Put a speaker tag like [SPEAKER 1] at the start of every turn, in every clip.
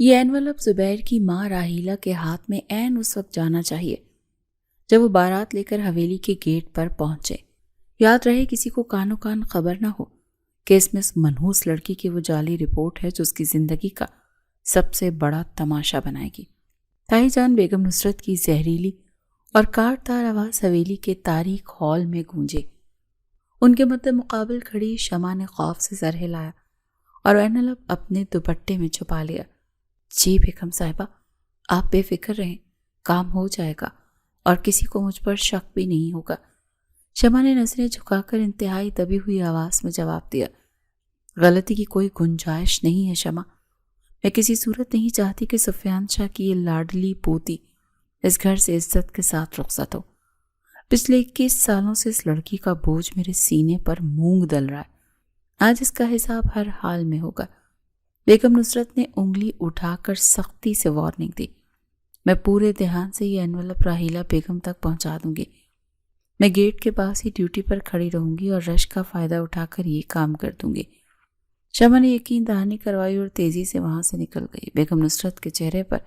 [SPEAKER 1] یہ اینولپ زبیر کی ماں راحیلہ کے ہاتھ میں عین اس وقت جانا چاہیے جب وہ بارات لے کر حویلی کے گیٹ پر پہنچے۔ یاد رہے کسی کو کانوں کان خبر نہ ہو کہ اس میں اس منحوس لڑکی کی وہ جعلی رپورٹ ہے جو اس کی زندگی کا سب سے بڑا تماشا بنائے گی۔ تائی جان بیگم نصرت کی زہریلی اور کاٹ تار آواز حویلی کے تاریک ہال میں گونجے۔ ان کے مد مقابل کھڑی شمع نے خوف سے سر ہلایا اور اینولپ اپنے دوپٹے میں چھپا لیا۔ جی بیگم صاحبہ، آپ بے فکر رہیں، کام ہو جائے گا اور کسی کو مجھ پر شک بھی نہیں ہوگا۔ شمع نے نظریں جھکا کر انتہائی دبی ہوئی آواز میں جواب دیا۔ غلطی کی کوئی گنجائش نہیں ہے شمع، میں کسی صورت نہیں چاہتی کہ سفیان شاہ کی یہ لاڈلی پوتی اس گھر سے عزت کے ساتھ رخصت ہو۔ پچھلے 21 سالوں سے اس لڑکی کا بوجھ میرے سینے پر مونگ دل رہا ہے، آج اس کا حساب ہر حال میں ہوگا۔ بیگم نصرت نے انگلی اٹھا کر سختی سے وارننگ دی۔ میں پورے دھیان سے یہ اینولپ راحیلہ بیگم تک پہنچا دوں گی۔ میں گیٹ کے پاس ہی ڈیوٹی پر کھڑی رہوں گی اور رش کا فائدہ اٹھا کر یہ کام کر دوں گی۔ شمع نے یقین دہانی کروائی اور تیزی سے وہاں سے نکل گئی۔ بیگم نصرت کے چہرے پر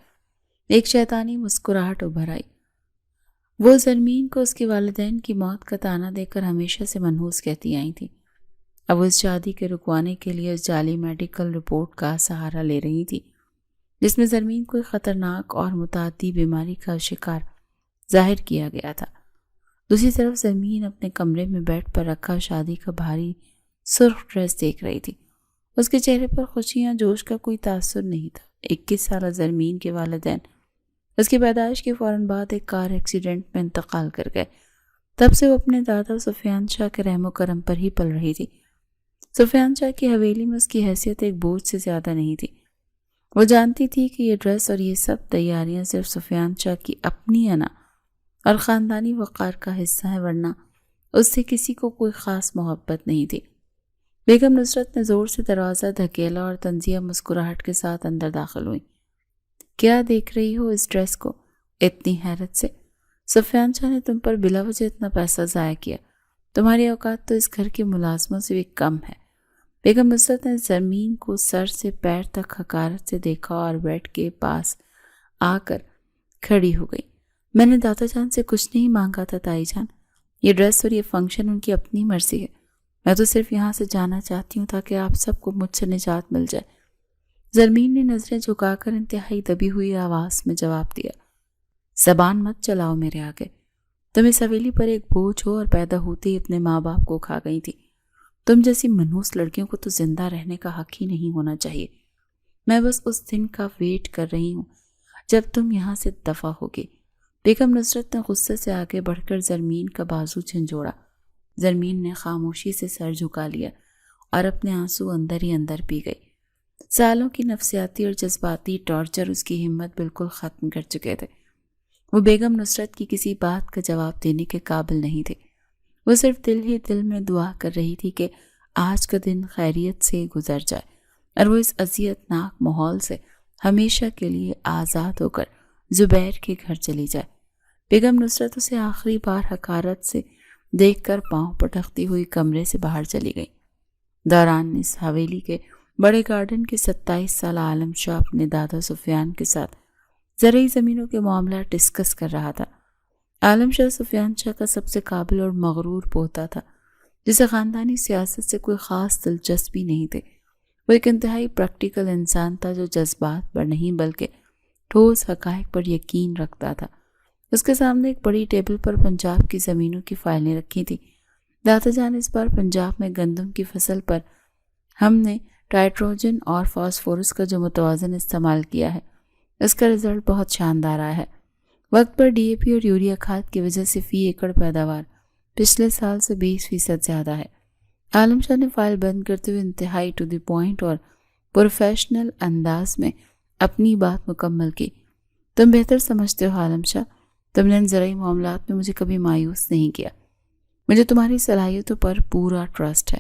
[SPEAKER 1] ایک شیطانی مسکراہٹ ابھر آئی۔ وہ زرمین کو اس کے والدین کی موت کا طعنہ دے کر ہمیشہ سے منحوس کہتی آئی تھی۔ اب وہ اس شادی کے رکوانے کے لیے اس جعلی میڈیکل رپورٹ کا سہارا لے رہی تھی جس میں زرمین کو ایک خطرناک اور متعدی بیماری کا شکار ظاہر کیا گیا تھا۔ دوسری طرف زرمین اپنے کمرے میں بیڈ پر رکھا شادی کا بھاری سرخ ڈریس دیکھ رہی تھی۔ اس کے چہرے پر خوشیاں جوش کا کوئی تاثر نہیں تھا۔ 21 سالہ زرمین کے والدین اس کی پیدائش کے فوراً بعد ایک کار ایکسیڈنٹ میں انتقال کر گئے۔ تب سے وہ اپنے دادا سفیان شاہ کے رحم و کرم پر ہی پل رہی تھی۔ سفیان شاہ کی حویلی میں اس کی حیثیت ایک بوجھ سے زیادہ نہیں تھی۔ وہ جانتی تھی کہ یہ ڈریس اور یہ سب تیاریاں صرف سفیان شاہ کی اپنی انا اور خاندانی وقار کا حصہ ہے، ورنہ اس سے کسی کو کوئی خاص محبت نہیں تھی۔ بیگم نصرت نے زور سے دروازہ دھکیلا اور تنزیہ مسکراہٹ کے ساتھ اندر داخل ہوئی۔ کیا دیکھ رہی ہو اس ڈریس کو اتنی حیرت سے؟ سفیان شاہ نے تم پر بلا وجہ اتنا پیسہ ضائع کیا، تمہاری اوقات تو اس گھر کی ملازموں سے بھی کم ہے۔ بیگم نصرت نے زرمین کو سر سے پیر تک حقارت سے دیکھا اور بیڈ کے پاس آ کر کھڑی ہو گئی۔ میں نے دادا جان سے کچھ نہیں مانگا تھا تائی جان، یہ ڈریس اور یہ فنکشن ان کی اپنی مرضی ہے، میں تو صرف یہاں سے جانا چاہتی ہوں تاکہ آپ سب کو مجھ سے نجات مل جائے۔ زرمین نے نظریں جھکا کر انتہائی دبی ہوئی آواز میں جواب دیا۔ زبان مت چلاؤ میرے آگے، تم اس حویلی پر ایک بوجھ ہو اور پیدا ہوتے ہی اپنے ماں باپ کو کھا گئی تھی۔ تم جیسی منحوس لڑکیوں کو تو زندہ رہنے کا حق ہی نہیں ہونا چاہیے۔ میں بس اس دن کا ویٹ کر رہی ہوں جب تم یہاں سے دفع ہوگی۔ بیگم نصرت نے غصے سے آگے بڑھ کر زرمین کا بازو جھنجھوڑا۔ زرمین نے خاموشی سے سر جھکا لیا اور اپنے آنسو اندر ہی اندر پی گئی۔ سالوں کی نفسیاتی اور جذباتی ٹارچر اس کی ہمت بالکل ختم کر چکے تھے۔ وہ بیگم نصرت کی کسی بات کا جواب دینے کے قابل نہیں تھے۔ وہ صرف دل ہی دل میں دعا کر رہی تھی کہ آج کا دن خیریت سے گزر جائے اور وہ اس اذیت ناک ماحول سے ہمیشہ کے لیے آزاد ہو کر زبیر کے گھر چلی جائے۔ بیگم نصرت اسے آخری بار حقارت سے دیکھ کر پاؤں پٹکتی ہوئی کمرے سے باہر چلی گئی۔ دوران اس حویلی کے بڑے گارڈن کے 27 سالہ عالم شاہ اپنے دادا سفیان کے ساتھ زرعی زمینوں کے معاملات ڈسکس کر رہا تھا۔ عالم شاہ سفیان شاہ کا سب سے قابل اور مغرور پوتا تھا جسے خاندانی سیاست سے کوئی خاص دلچسپی نہیں تھی۔ وہ ایک انتہائی پریکٹیکل انسان تھا جو جذبات پر نہیں بلکہ ٹھوس حقائق پر یقین رکھتا تھا۔ اس کے سامنے ایک بڑی ٹیبل پر پنجاب کی زمینوں کی فائلیں رکھی تھیں۔ دادا جان، اس بار پنجاب میں گندم کی فصل پر ہم نے ٹائٹروجن اور فاسفورس کا جو متوازن استعمال کیا ہے اس کا رزلٹ بہت شاندار آیا ہے۔ وقت پر ڈی اے پی اور یوریا کھاد کی وجہ سے فی ایکڑ پیداوار پچھلے سال سے 20% زیادہ ہے۔ عالم شاہ نے فائل بند کرتے ہوئے انتہائی ٹو دی پوائنٹ اور پروفیشنل انداز میں اپنی بات مکمل کی۔ تم بہتر سمجھتے ہو عالم شاہ، تم نے ان زرعی معاملات میں مجھے کبھی مایوس نہیں کیا۔ مجھے تمہاری صلاحیتوں پر پورا ٹرسٹ ہے۔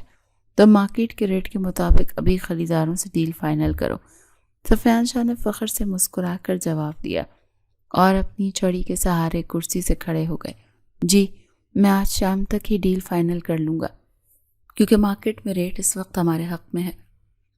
[SPEAKER 1] تم مارکیٹ کے ریٹ کے مطابق ابھی خریداروں سے ڈیل فائنل کرو۔ سفیان شاہ نے فخر سے مسکرا کر جواب دیا اور اپنی چھڑی کے سہارے کرسی سے کھڑے ہو گئے۔ جی، میں آج شام تک ہی ڈیل فائنل کر لوں گا کیونکہ مارکیٹ میں ریٹ اس وقت ہمارے حق میں ہے۔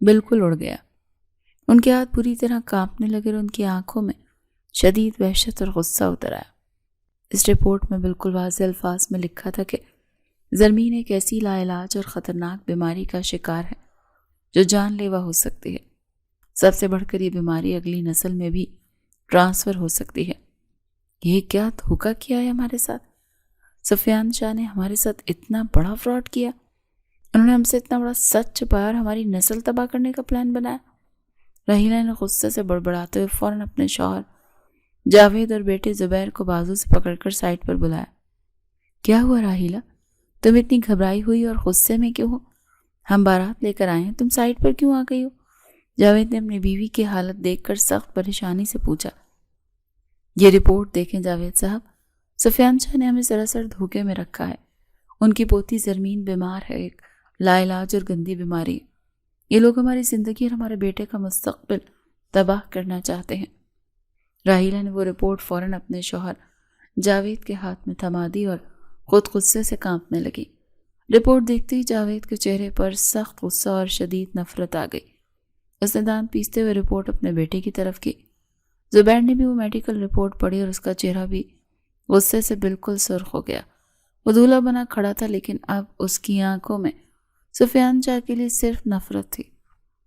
[SPEAKER 1] بالکل اڑ گیا۔ ان کے ہاتھ پوری طرح کانپنے لگے اور ان کی آنکھوں میں شدید وحشت اور غصہ اتر آیا۔ اس رپورٹ میں بالکل واضح الفاظ میں لکھا تھا کہ زرمین ایک ایسی لا علاج اور خطرناک بیماری کا شکار ہے جو جان لیوا ہو سکتی ہے۔ سب سے بڑھ کر یہ بیماری اگلی نسل میں بھی ٹرانسفر ہو سکتی ہے۔ یہ کیا دھوکہ کیا ہے ہمارے ساتھ؟ سفیان شاہ نے ہمارے ساتھ اتنا بڑا فراڈ کیا۔ انہوں نے ہم سے اتنا بڑا سچ چھپایا اور ہماری نسل تباہ کرنے کا پلان بنایا۔ راحیلہ نے غصے سے بڑبڑاتے ہوئے فوراً اپنے شوہر جاوید اور بیٹے زبیر کو بازو سے پکڑ کر سائڈ پر بلایا۔ کیا ہوا راحیلہ؟ تم اتنی گھبرائی ہوئی اور غصے میں کیوں ہو؟ ہم بارات لے کر آئے ہیں، تم سائڈ پر کیوں آ گئی ہو؟ جاوید نے اپنی بیوی کی حالت دیکھ کر سخت پریشانی سے پوچھا۔ یہ رپورٹ دیکھیں جاوید صاحب، سفیان شاہ نے ہمیں سراسر دھوکے میں رکھا ہے۔ ان کی پوتی زرمین بیمار ہے، ایک لا علاج اور گندی بیماری ہے۔ یہ لوگ ہماری زندگی اور ہمارے بیٹے کا مستقبل تباہ کرنا چاہتے ہیں۔ راحیلہ نے وہ رپورٹ فوراً اپنے شوہر جاوید کے ہاتھ میں تھما دی اور خود غصے سے کانپنے لگی۔ رپورٹ دیکھتے ہی جاوید کے چہرے پر سخت غصہ اور شدید نفرت آ گئی۔ اس نے دانت پیستے ہوئے رپورٹ اپنے بیٹے کی طرف کی۔ زبیر نے بھی وہ میڈیکل رپورٹ پڑھی اور اس کا چہرہ بھی غصے سے بالکل سرخ ہو گیا۔ وہ دولہا بنا کھڑا تھا، لیکن اب اس کی آنکھوں میں سفیان شاہ کے لیے صرف نفرت تھی۔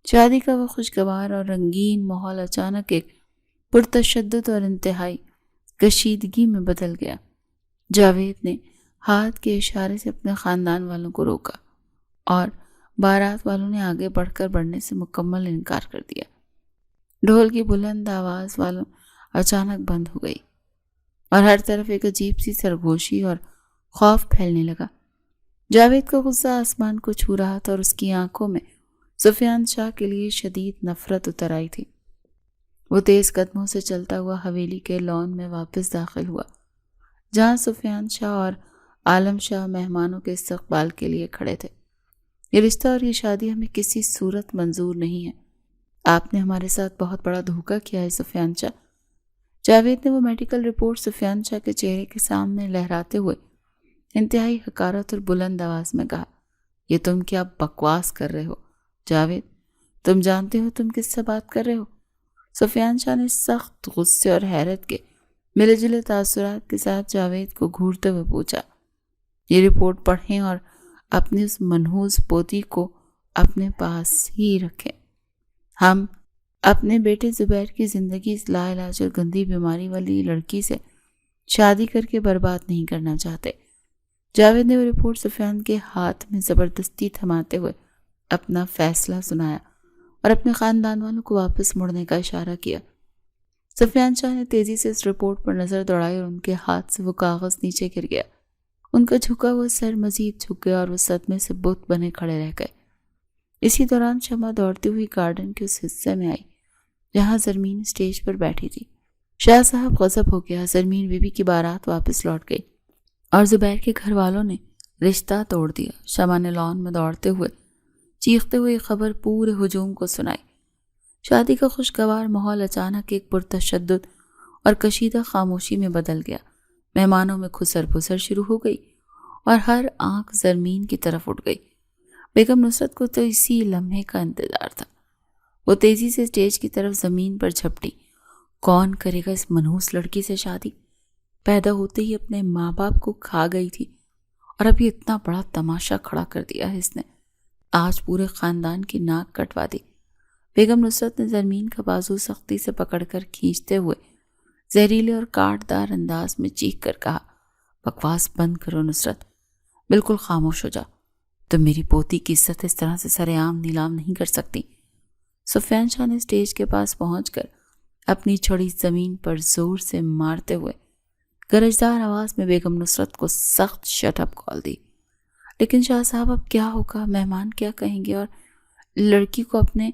[SPEAKER 1] شادی کا وہ خوشگوار اور رنگین ماحول اچانک ایک پرتشدد اور انتہائی کشیدگی میں بدل گیا۔ جاوید نے ہاتھ کے اشارے سے اپنے خاندان والوں کو روکا اور بارات والوں نے آگے بڑھ کر بڑھنے سے مکمل انکار کر دیا۔ ڈھول کی بلند آواز والوں اچانک بند ہو گئی اور ہر طرف ایک عجیب سی سرگوشی اور خوف پھیلنے لگا۔ جاوید کا غصہ آسمان کو چھو رہا تھا اور اس کی آنکھوں میں سفیان شاہ کے لیے شدید نفرت اتر آئی تھی۔ وہ تیز قدموں سے چلتا ہوا حویلی کے لان میں واپس داخل ہوا، جہاں سفیان شاہ اور عالم شاہ مہمانوں کے استقبال کے لیے کھڑے تھے۔ یہ رشتہ اور یہ شادی ہمیں کسی صورت منظور نہیں ہے۔ آپ نے ہمارے ساتھ بہت بڑا دھوکہ کیا ہے سفیان شاہ۔ جاوید نے وہ میڈیکل رپورٹ سفیان شاہ کے چہرے کے سامنے لہراتے ہوئے انتہائی حقارت اور بلند آواز میں کہا، یہ تم کیا بکواس کر رہے ہو جاوید؟ تم جانتے ہو تم کس سے بات کر رہے ہو؟ سفیان شاہ نے سخت غصے اور حیرت کے ملے جلے تاثرات کے ساتھ جاوید کو گھورتے ہوئے پوچھا۔ یہ رپورٹ پڑھیں اور اپنی اس منحوس پوتی کو اپنے پاس ہی رکھیں۔ ہم اپنے بیٹے زبیر کی زندگی اس لا علاج اور گندی بیماری والی لڑکی سے شادی کر کے برباد نہیں کرنا چاہتے۔ جاوید نے وہ رپورٹ سفیان کے ہاتھ میں زبردستی تھماتے ہوئے اپنا فیصلہ سنایا اور اپنے خاندان والوں کو واپس مڑنے کا اشارہ کیا۔ سفیان شاہ نے تیزی سے اس رپورٹ پر نظر دوڑائی اور ان کے ہاتھ سے وہ کاغذ نیچے گر گیا۔ ان کا جھکا ہوا سر مزید جھک گیا اور وہ صدمے سے بت بنے کھڑے رہ گئے۔ اسی دوران شمع دوڑتی ہوئی گارڈن کے اس حصے میں آئی جہاں زرمین اسٹیج پر بیٹھی تھی۔ شاہ صاحب غضب ہو گیا۔ زرمین بی بی کی بارات واپس لوٹ گئی اور زبیر کے گھر والوں نے رشتہ توڑ دیا۔ شمع نے لان میں دوڑتے ہوئے چیختے ہوئے خبر پورے ہجوم کو سنائی۔ شادی کا خوشگوار ماحول اچانک ایک پرتشدد اور کشیدہ خاموشی میں بدل گیا۔ مہمانوں میں کھسر پسر شروع ہو گئی اور ہر آنکھ زرمین کی طرف اٹھ گئی۔ بیگم نصرت کو تو اسی لمحے کا انتظار تھا۔ وہ تیزی سے اسٹیج کی طرف زمین پر جھپٹی۔ کون کرے گا اس منحوس لڑکی سے شادی؟ پیدا ہوتے ہی اپنے ماں باپ کو کھا گئی تھی اور اب یہ اتنا بڑا تماشا کھڑا کر دیا ہے اس نے۔ آج پورے خاندان کی ناک کٹوا دی۔ بیگم نصرت نے زرمین کا بازو سختی سے پکڑ کر کھینچتے ہوئے زہریلے اور کاٹ دار انداز میں چیخ کر کہا، بکواس بند کرو نصرت، بالکل خاموش ہو جا۔ تم میری پوتی کی عزت اس طرح سے سر عام نیلام نہیں کر سکتی۔ سفیان شاہ نے اسٹیج کے پاس پہنچ کر اپنی چھڑی زمین پر زور سے مارتے ہوئے گرجدار آواز میں بیگم نصرت کو سخت شٹ اپ کال دی۔ لیکن شاہ صاحب اب کیا ہوگا؟ مہمان کیا کہیں گے اور لڑکی کو اپنے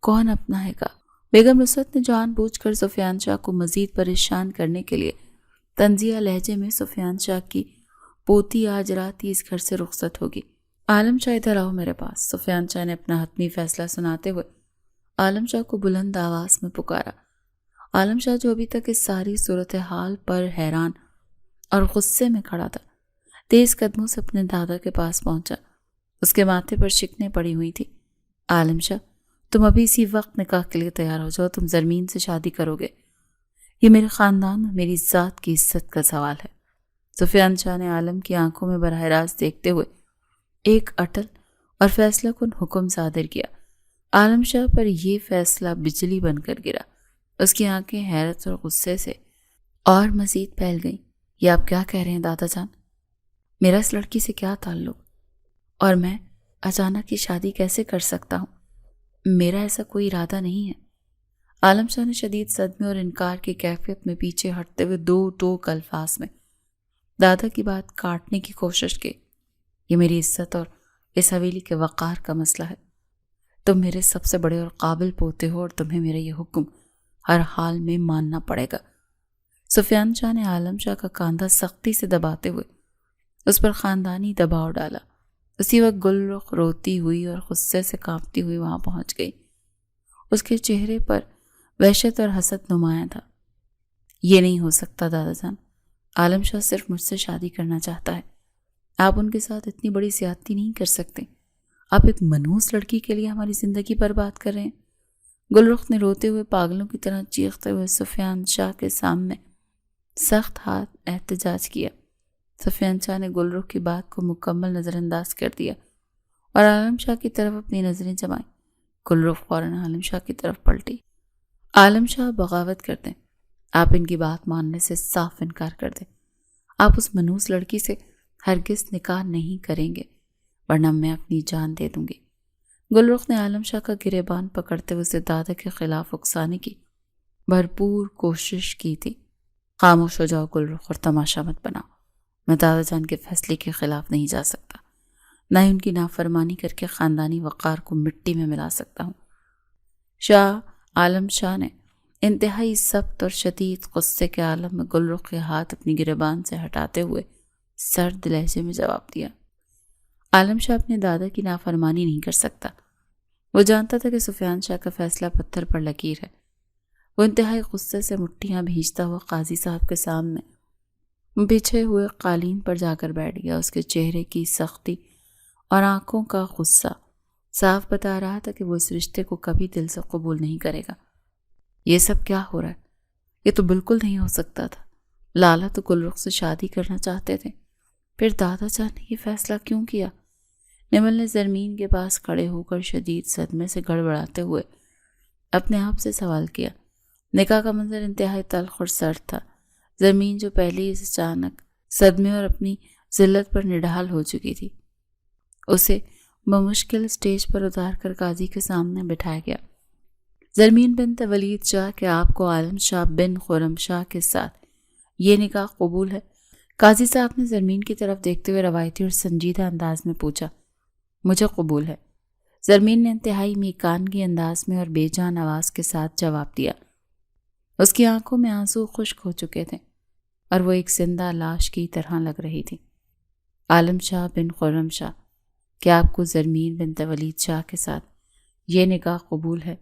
[SPEAKER 1] کون اپنائے گا؟ بیگم نصرت نے جان بوجھ کر سفیان شاہ کو مزید پریشان کرنے کے لیے طنزیہ لہجے میں سفیان شاہ کی پوتی آج رات ہی اس گھر سے رخصت ہوگی۔ عالم شاہ ادھر آؤ میرے پاس۔ سفیان شاہ نے اپنا حتمی فیصلہ سناتے ہوئے عالم شاہ کو بلند آواز میں پکارا۔ عالم شاہ جو ابھی تک اس ساری صورتحال پر حیران اور غصے میں کھڑا تھا، تیز قدموں سے اپنے دادا کے پاس پہنچا۔ اس کے ماتھے پر شکنیں پڑی ہوئی تھی۔ عالم شاہ، تم ابھی اسی وقت نکاح کے لیے تیار ہو جاؤ، تم زرمین سے شادی کرو گے، یہ میرے خاندان اور میری ذات کی عزت کا سوال ہے۔ سفیان شاہ نے عالم کی آنکھوں میں براہ راست دیکھتے ہوئے ایک اٹل اور فیصلہ کن حکم صادر کیا۔ عالم شاہ پر یہ فیصلہ بجلی بن کر گرا۔ اس کی آنکھیں حیرت اور غصے سے اور مزید پھیل گئیں۔ یہ آپ کیا کہہ رہے ہیں دادا جان؟ میرا اس لڑکی سے کیا تعلق؟ اور میں اچانک یہ شادی کیسے کر سکتا ہوں؟ میرا ایسا کوئی ارادہ نہیں ہے۔ عالم شاہ نے شدید صدمے اور انکار کی کیفیت میں پیچھے ہٹتے ہوئے دو ٹوک الفاظ میں دادا کی بات کاٹنے کی کوشش کی۔ یہ میری عزت اور اس حویلی کے وقار کا مسئلہ ہے۔ تم میرے سب سے بڑے اور قابل پوتے ہو اور تمہیں میرا یہ حکم ہر حال میں ماننا پڑے گا۔ سفیان شاہ نے عالم شاہ کا کاندھا سختی سے دباتے ہوئے اس پر خاندانی دباؤ ڈالا۔ اسی وقت گل رخ روتی ہوئی اور غصے سے کانپتی ہوئی وہاں پہنچ گئی۔ اس کے چہرے پر وحشت اور حسد نمایاں تھا۔ یہ نہیں ہو سکتا دادا جان، عالم شاہ صرف مجھ سے شادی کرنا چاہتا ہے، آپ ان کے ساتھ اتنی بڑی زیادتی نہیں کر سکتے۔ آپ ایک منحوس لڑکی کے لیے ہماری زندگی برباد کر رہے ہیں۔ گلرخ نے روتے ہوئے پاگلوں کی طرح چیختے ہوئے سفیان شاہ کے سامنے سخت ہاتھ احتجاج کیا۔ سفیان شاہ نے گلرخ کی بات کو مکمل نظر انداز کر دیا اور عالم شاہ کی طرف اپنی نظریں جمائیں۔ گلرخ فوراً عالم شاہ کی طرف پلٹی۔ عالم شاہ بغاوت کر دیں، آپ ان کی بات ماننے سے صاف انکار کر دیں۔ آپ اس منحوس لڑکی سے ہرگز نکاح نہیں کریں گے، ورنہ میں اپنی جان دے دوں گی۔ گلرخ نے عالم شاہ کا گریبان پکڑتے ہوئے اسے دادا کے خلاف اکسانے کی بھرپور کوشش کی تھی۔ خاموش ہو جاؤ گلرخ اور تماشا مت بناؤ۔ میں دادا جان کے فیصلے کے خلاف نہیں جا سکتا، نہ ہی ان کی نافرمانی کر کے خاندانی وقار کو مٹی میں ملا سکتا ہوں۔ شاہ عالم شاہ نے انتہائی سخت اور شدید غصے کے عالم میں گلرخ کے ہاتھ اپنی گریبان سے ہٹاتے ہوئے سرد لہجے میں جواب دیا۔ عالم شاہ اپنے دادا کی نافرمانی نہیں کر سکتا۔ وہ جانتا تھا کہ سفیان شاہ کا فیصلہ پتھر پر لکیر ہے۔ وہ انتہائی غصے سے مٹھیاں بھینچتا ہوا قاضی صاحب کے سامنے بچھے ہوئے قالین پر جا کر بیٹھ گیا۔ اس کے چہرے کی سختی اور آنکھوں کا غصہ صاف بتا رہا تھا کہ وہ اس رشتے کو کبھی دل سے قبول نہیں کرے گا۔ یہ سب کیا ہو رہا ہے؟ یہ تو بالکل نہیں ہو سکتا تھا۔ لالا تو گلرخ سے شادی کرنا چاہتے تھے، پھر دادا جان نے یہ فیصلہ کیوں کیا؟ نمل نے زرمین کے پاس کھڑے ہو کر شدید صدمے سے گڑبڑاتے ہوئے اپنے آپ سے سوال کیا۔ نکاح کا منظر انتہائی تلخ اور سرد تھا۔ زرمین جو پہلے ہی اچانک صدمے اور اپنی ذلت پر نڈھال ہو چکی تھی، اسے بمشکل اسٹیج پر اتار کر قاضی کے سامنے بٹھایا گیا۔ زرمین بنت ولید شاہ کہ آپ کو عالم شاہ بن خرم شاہ کے ساتھ یہ نکاح قبول ہے؟ قاضی صاحب نے زرمین کی طرف دیکھتے ہوئے روایتی اور سنجیدہ انداز میں پوچھا۔ مجھے قبول ہے، زرمین نے انتہائی میکانگی انداز میں اور بے جان آواز کے ساتھ جواب دیا۔ اس کی آنکھوں میں آنسو خشک ہو چکے تھے اور وہ ایک زندہ لاش کی طرح لگ رہی تھی۔ عالم شاہ بن خرم شاہ، کیا آپ کو زرمین بنت ولید شاہ کے ساتھ یہ نکاح قبول ہے؟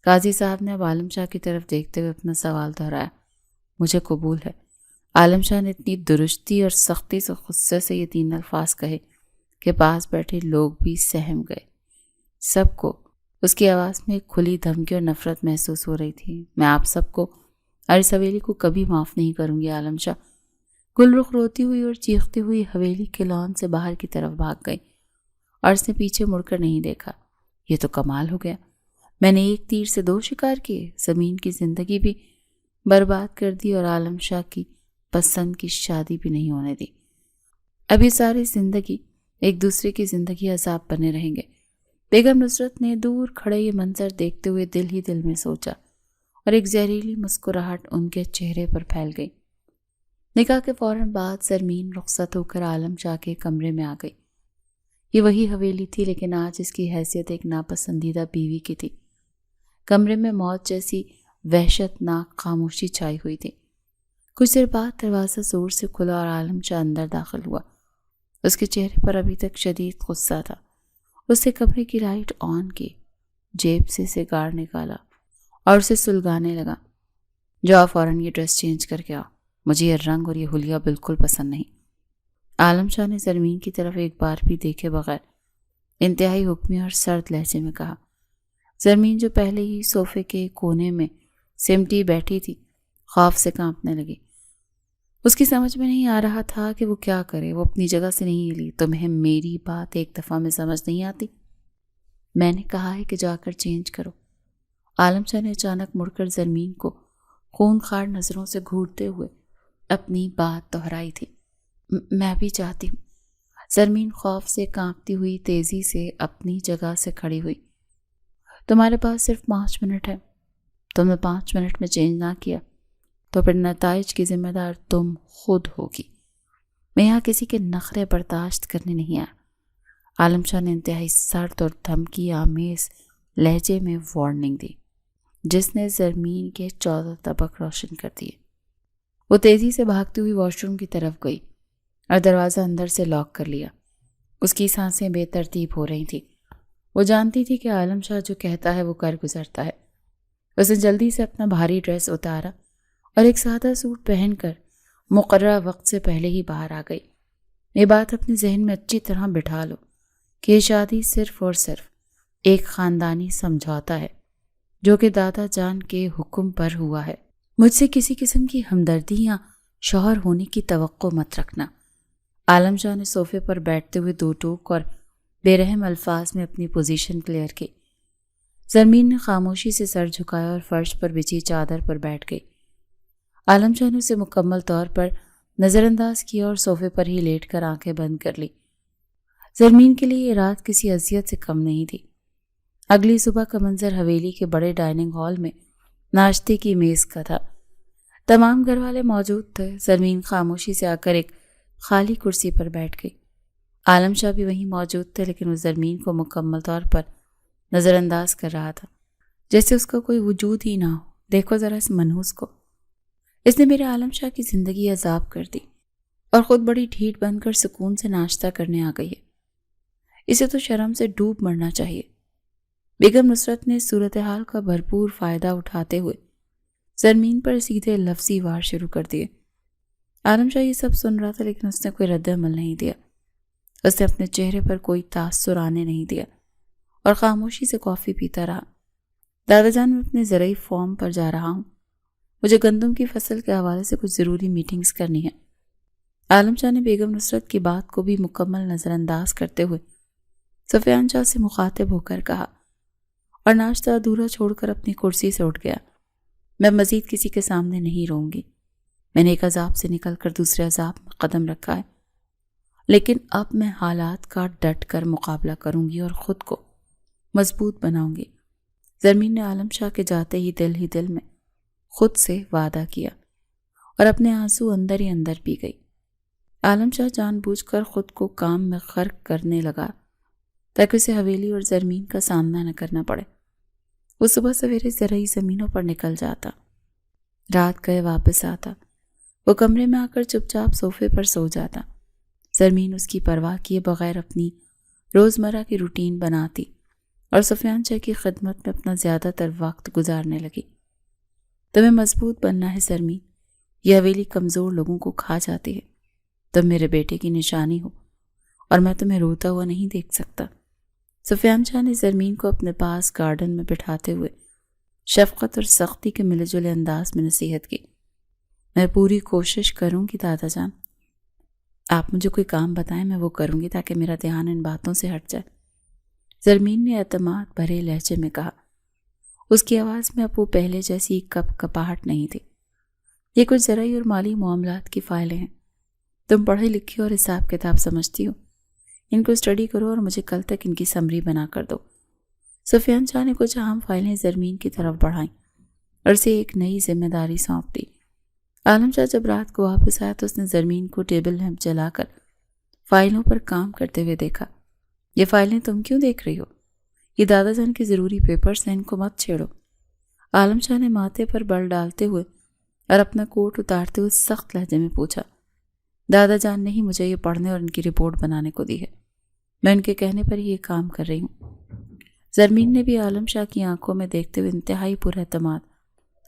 [SPEAKER 1] قاضی صاحب نے اب عالم شاہ کی طرف دیکھتے ہوئے اپنا سوال دہرایا۔ مجھے قبول ہے۔ عالم شاہ نے اتنی درستی اور سختی سے غصے سے یہ تین الفاظ کہے کہ پاس بیٹھے لوگ بھی سہم گئے۔ سب کو اس کی آواز میں ایک کھلی دھمکی اور نفرت محسوس ہو رہی تھی۔ میں آپ سب کو اور اس حویلی کو کبھی معاف نہیں کروں گی عالم شاہ۔ گلرخ روتی ہوئی اور چیختی ہوئی حویلی کے لان سے باہر کی طرف بھاگ گئی اور اس نے پیچھے مڑ کر نہیں دیکھا۔ یہ تو کمال ہو گیا، میں نے ایک تیر سے دو شکار کیے، زمین کی زندگی بھی برباد کر دی اور عالم شاہ کی پسند کی شادی بھی نہیں ہونے دی۔ اب یہ ساری زندگی ایک دوسرے کی زندگی عذاب بنے رہیں گے۔ بیگم نصرت نے دور کھڑے یہ منظر دیکھتے ہوئے دل ہی دل میں سوچا اور ایک زہریلی مسکراہٹ ان کے چہرے پر پھیل گئی۔ نکاح کے فوراً بعد زرمین رخصت ہو کر عالم شاہ کے کمرے میں آ گئی۔ یہ وہی حویلی تھی، لیکن آج اس کی حیثیت ایک ناپسندیدہ بیوی کی تھی۔ کمرے میں موت جیسی وحشت ناک خاموشی چھائی ہوئی تھی۔ کچھ دیر بعد دروازہ زور سے کھلا اور عالم شاہ اندر داخل ہوا۔ اس کے چہرے پر ابھی تک شدید غصہ تھا۔ اس نے کمرے کی لائٹ آن کی، جیب سے سگار نکالا اور اسے سلگانے لگا۔ جاؤ فوراً یہ ڈریس چینج کر کے آؤ، مجھے یہ رنگ اور یہ حلیہ بالکل پسند نہیں۔ عالم شاہ نے زرمین کی طرف ایک بار بھی دیکھے بغیر انتہائی حکمی اور سرد لہجے میں کہا۔ زرمین جو پہلے ہی صوفے کے کونے میں سمٹی بیٹھی تھی خوف سے کانپنے لگی۔ اس کی سمجھ میں نہیں آ رہا تھا کہ وہ کیا کرے۔ وہ اپنی جگہ سے نہیں ہلی۔ تمہیں میری بات ایک دفعہ میں سمجھ نہیں آتی؟ میں نے کہا ہے کہ جا کر چینج کرو۔ عالم شاہ نے اچانک مڑ کر زرمین کو خون خوار نظروں سے گھورتے ہوئے اپنی بات دہرائی تھی۔ میں بھی چاہتی ہوں۔ زرمین خوف سے کانپتی ہوئی تیزی سے اپنی جگہ سے کھڑی ہوئی۔ تمہارے پاس صرف 5 منٹ ہے۔ تم نے 5 منٹ میں چینج نہ کیا تو پھر نتائج کی ذمہ دار تم خود ہوگی۔ میں یہاں کسی کے نخرے برداشت کرنے نہیں آیا۔ عالم شاہ نے انتہائی سرد اور دھمکی آمیز لہجے میں وارننگ دی، جس نے زرمین کے 14 طبق روشن کر دیے۔ وہ تیزی سے بھاگتی ہوئی واش روم کی طرف گئی اور دروازہ اندر سے لاک کر لیا۔ اس کی سانسیں بے ترتیب ہو رہی تھیں۔ وہ جانتی تھی کہ عالم شاہ جو کہتا ہے وہ کر گزرتا ہے۔ اس نے جلدی سے اپنا بھاری ڈریس اتارا اور ایک سادہ سوٹ پہن کر مقررہ وقت سے پہلے ہی باہر آ گئی۔ یہ بات اپنے ذہن میں اچھی طرح بٹھا لو کہ یہ شادی صرف اور صرف ایک خاندانی سمجھوتا ہے جو کہ دادا جان کے حکم پر ہوا ہے۔ مجھ سے کسی قسم کی ہمدردی یا شوہر ہونے کی توقع مت رکھنا۔ عالم شاہ نے صوفے پر بیٹھتے ہوئے 2 ٹوک اور بے رحم الفاظ میں اپنی پوزیشن کلیئر کی۔ زرمین نے خاموشی سے سر جھکایا اور فرش پر بچھی چادر پر بیٹھ گئی۔ عالم شاہ نے اسے مکمل طور پر نظر انداز کیا اور صوفے پر ہی لیٹ کر آنکھیں بند کر لی۔ زرمین کے لیے یہ رات کسی اذیت سے کم نہیں تھی۔ اگلی صبح کا منظر حویلی کے بڑے ڈائننگ ہال میں ناشتے کی میز کا تھا۔ تمام گھر والے موجود تھے۔ زرمین خاموشی سے آ کر ایک خالی کرسی پر بیٹھ گئی۔ عالم شاہ بھی وہیں موجود تھے، لیکن وہ زرمین کو مکمل طور پر نظر انداز کر رہا تھا، جیسے اس کا کوئی وجود ہی نہ ہو۔ دیکھو ذرا اس منحوس کو، اس نے میرے عالم شاہ کی زندگی عذاب کر دی اور خود بڑی ڈھیٹ بن کر سکون سے ناشتہ کرنے آ گئی ہے۔ اسے تو شرم سے ڈوب مرنا چاہیے۔ بیگم نصرت نے صورتحال کا بھرپور فائدہ اٹھاتے ہوئے زرمین پر سیدھے لفظی وار شروع کر دیے۔ عالم شاہ یہ سب سن رہا تھا، لیکن اس نے کوئی رد عمل نہیں دیا۔ اس نے اپنے چہرے پر کوئی تاثر آنے نہیں دیا اور خاموشی سے کافی پیتا رہا۔ دادا جان، میں اپنے زرعی فارم پر جا رہا ہوں۔ مجھے گندم کی فصل کے حوالے سے کچھ ضروری میٹنگز کرنی ہے۔ عالم شاہ نے بیگم نصرت کی بات کو بھی مکمل نظر انداز کرتے ہوئے سفیان شاہ سے مخاطب ہو کر کہا، اور ناشتہ ادھورا چھوڑ کر اپنی کرسی سے اٹھ گیا۔ میں مزید کسی کے سامنے نہیں رہوں گی۔ میں نے ایک عذاب سے نکل کر دوسرے عذاب میں قدم رکھا ہے، لیکن اب میں حالات کا ڈٹ کر مقابلہ کروں گی اور خود کو مضبوط بناؤں گی۔ زرمین نے عالم شاہ کے جاتے ہی دل میں خود سے وعدہ کیا اور اپنے آنسو اندر ہی اندر پی گئی۔ عالم شاہ جان بوجھ کر خود کو کام میں غرق کرنے لگا تاکہ اسے حویلی اور زرمین کا سامنا نہ کرنا پڑے۔ وہ صبح سویرے زرعی زمینوں پر نکل جاتا، رات گئے واپس آتا۔ وہ کمرے میں آ کر چپ چاپ صوفے پر سو جاتا۔ زرمین اس کی پرواہ کیے بغیر اپنی روزمرہ کی روٹین بناتی اور سفیان شاہ کی خدمت میں اپنا زیادہ تر وقت گزارنے لگی۔ تمہیں مضبوط بننا ہے زرمین، یہ حویلی کمزور لوگوں کو کھا جاتی ہے۔ تم میرے بیٹے کی نشانی ہو اور میں تمہیں روتا ہوا نہیں دیکھ سکتا۔ سفیان شاہ نے زرمین کو اپنے پاس گارڈن میں بٹھاتے ہوئے شفقت اور سختی کے ملے جلے انداز میں نصیحت کی۔ میں پوری کوشش کروں گی دادا جان، آپ مجھے کوئی کام بتائیں، میں وہ کروں گی تاکہ میرا دھیان ان باتوں سے ہٹ جائے۔ زرمین نے اعتماد بھرے لہجے میں کہا۔ اس کی آواز میں اب وہ پہلے جیسی کپ کپاہٹ نہیں تھی۔ یہ کچھ زرعی اور مالی معاملات کی فائلیں ہیں۔ تم پڑھے لکھی اور حساب کتاب سمجھتی ہو، ان کو اسٹڈی کرو اور مجھے کل تک ان کی سمری بنا کر دو۔ سفیان شاہ نے کچھ اہم فائلیں زرمین کی طرف بڑھائیں اور اسے ایک نئی ذمہ داری سونپ دی۔ عالم شاہ جب رات کو واپس آیا تو اس نے زرمین کو ٹیبل لیمپ جلا کر فائلوں پر کام کرتے ہوئے دیکھا۔ یہ فائلیں تم کیوں دیکھ رہی ہو؟ یہ دادا جان کے ضروری پیپرز ہیں، ان کو مت چھیڑو۔ عالم شاہ نے ماتھے پر بل ڈالتے ہوئے اور اپنا کوٹ اتارتے ہوئے سخت لہجے میں پوچھا۔ دادا جان نے ہی مجھے یہ پڑھنے اور ان کی رپورٹ بنانے کو دی ہے، میں ان کے کہنے پر ہی یہ کام کر رہی ہوں۔ زرمین نے بھی عالم شاہ کی آنکھوں میں دیکھتے ہوئے انتہائی پر اعتماد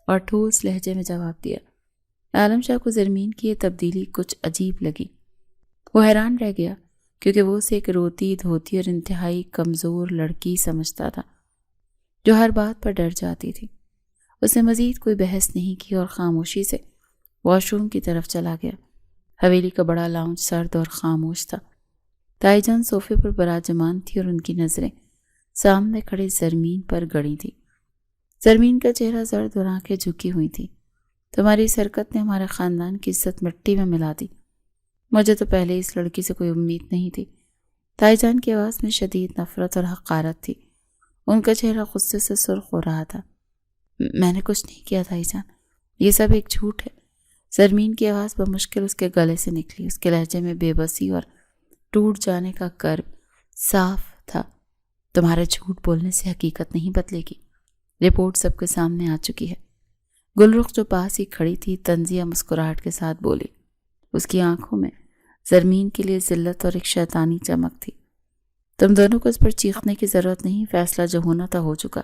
[SPEAKER 1] اور ٹھوس لہجے میں جواب دیا۔ عالم شاہ کو زرمین کی یہ تبدیلی کچھ عجیب لگی۔ وہ حیران رہ گیا کیونکہ وہ اسے ایک روتی دھوتی اور انتہائی کمزور لڑکی سمجھتا تھا۔ جو ہر بات پر ڈر جاتی تھی۔ اس نے مزید کوئی بحث نہیں کی اور خاموشی سے واش روم کی طرف چلا گیا۔ حویلی کا بڑا لاؤنج سرد اور خاموش تھا۔ تائی جان صوفے پر براجمان تھی اور ان کی نظریں سامنے کھڑی زرمین پر گڑی تھی۔ زرمین کا چہرہ زرد اور آنکھیں جھکی ہوئی تھی۔ تمہاری اس حرکت نے ہمارے خاندان کی عزت مٹی میں ملا دی۔ مجھے تو پہلے اس لڑکی سے کوئی امید نہیں تھی۔ تائی جان کی آواز میں شدید نفرت اور حقارت تھی۔ ان کا چہرہ غصے سے سرخ ہو رہا تھا۔ میں نے کچھ نہیں کیا تائی جان، یہ سب ایک جھوٹ ہے۔ زرمین کی آواز بمشکل اس کے گلے سے نکلی۔ اس کے لہجے میں بے بسی اور ٹوٹ جانے کا کرب صاف تھا۔ تمہارے جھوٹ بولنے سے حقیقت نہیں بدلے گی۔ رپورٹ سب کے سامنے آ چکی ہے۔ گلرخ جو پاس ہی کھڑی تھی طنزیہ مسکراہٹ کے ساتھ بولی۔ اس کی آنکھوں میں زرمین کے لیے ذلت اور ایک شیطانی چمک تھی۔ تم دونوں کو اس پر چیخنے کی ضرورت نہیں، فیصلہ جو ہونا تھا ہو چکا۔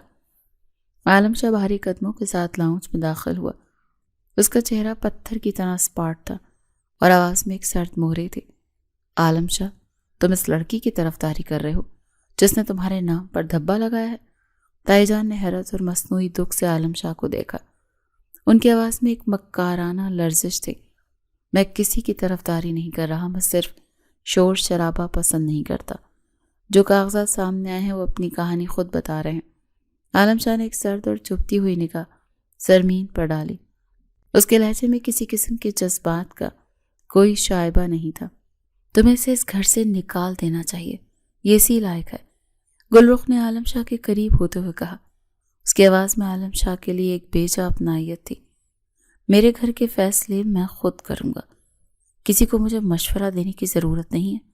[SPEAKER 1] عالم شاہ بھاری قدموں کے ساتھ لاؤنج میں داخل ہوا۔ اس کا چہرہ پتھر کی طرح اسپاٹ تھا اور آواز میں ایک سرد مہرے تھی۔ عالم شاہ، تم اس لڑکی کی طرفداری کر رہے ہو جس نے تمہارے نام پر دھبا لگایا ہے؟ تائی جان نے حیرت اور مصنوعی دکھ سے عالم شاہ کو دیکھا۔ ان کی آواز میں ایک مکارانہ لرزش تھی۔ میں کسی کی طرفداری نہیں کر رہا، میں صرف شور شرابہ پسند نہیں کرتا۔ جو کاغذات سامنے آئے ہیں وہ اپنی کہانی خود بتا رہے ہیں۔ عالم شاہ نے ایک سرد اور چبھتی ہوئی نگاہ زرمین پر ڈالی۔ اس کے لہجے میں کسی قسم کے جذبات کا کوئی شائبہ نہیں تھا۔ تمہیں اسے اس گھر سے نکال دینا چاہیے، یہ اسی لائق ہے، گلرخ نے عالم شاہ کے قریب ہوتے ہوئے کہا۔ اس کی آواز میں عالم شاہ کے لیے ایک بے جا اپنائیت تھی۔ میرے گھر کے فیصلے میں خود کروں گا، کسی کو مجھے مشورہ دینے کی ضرورت نہیں ہے۔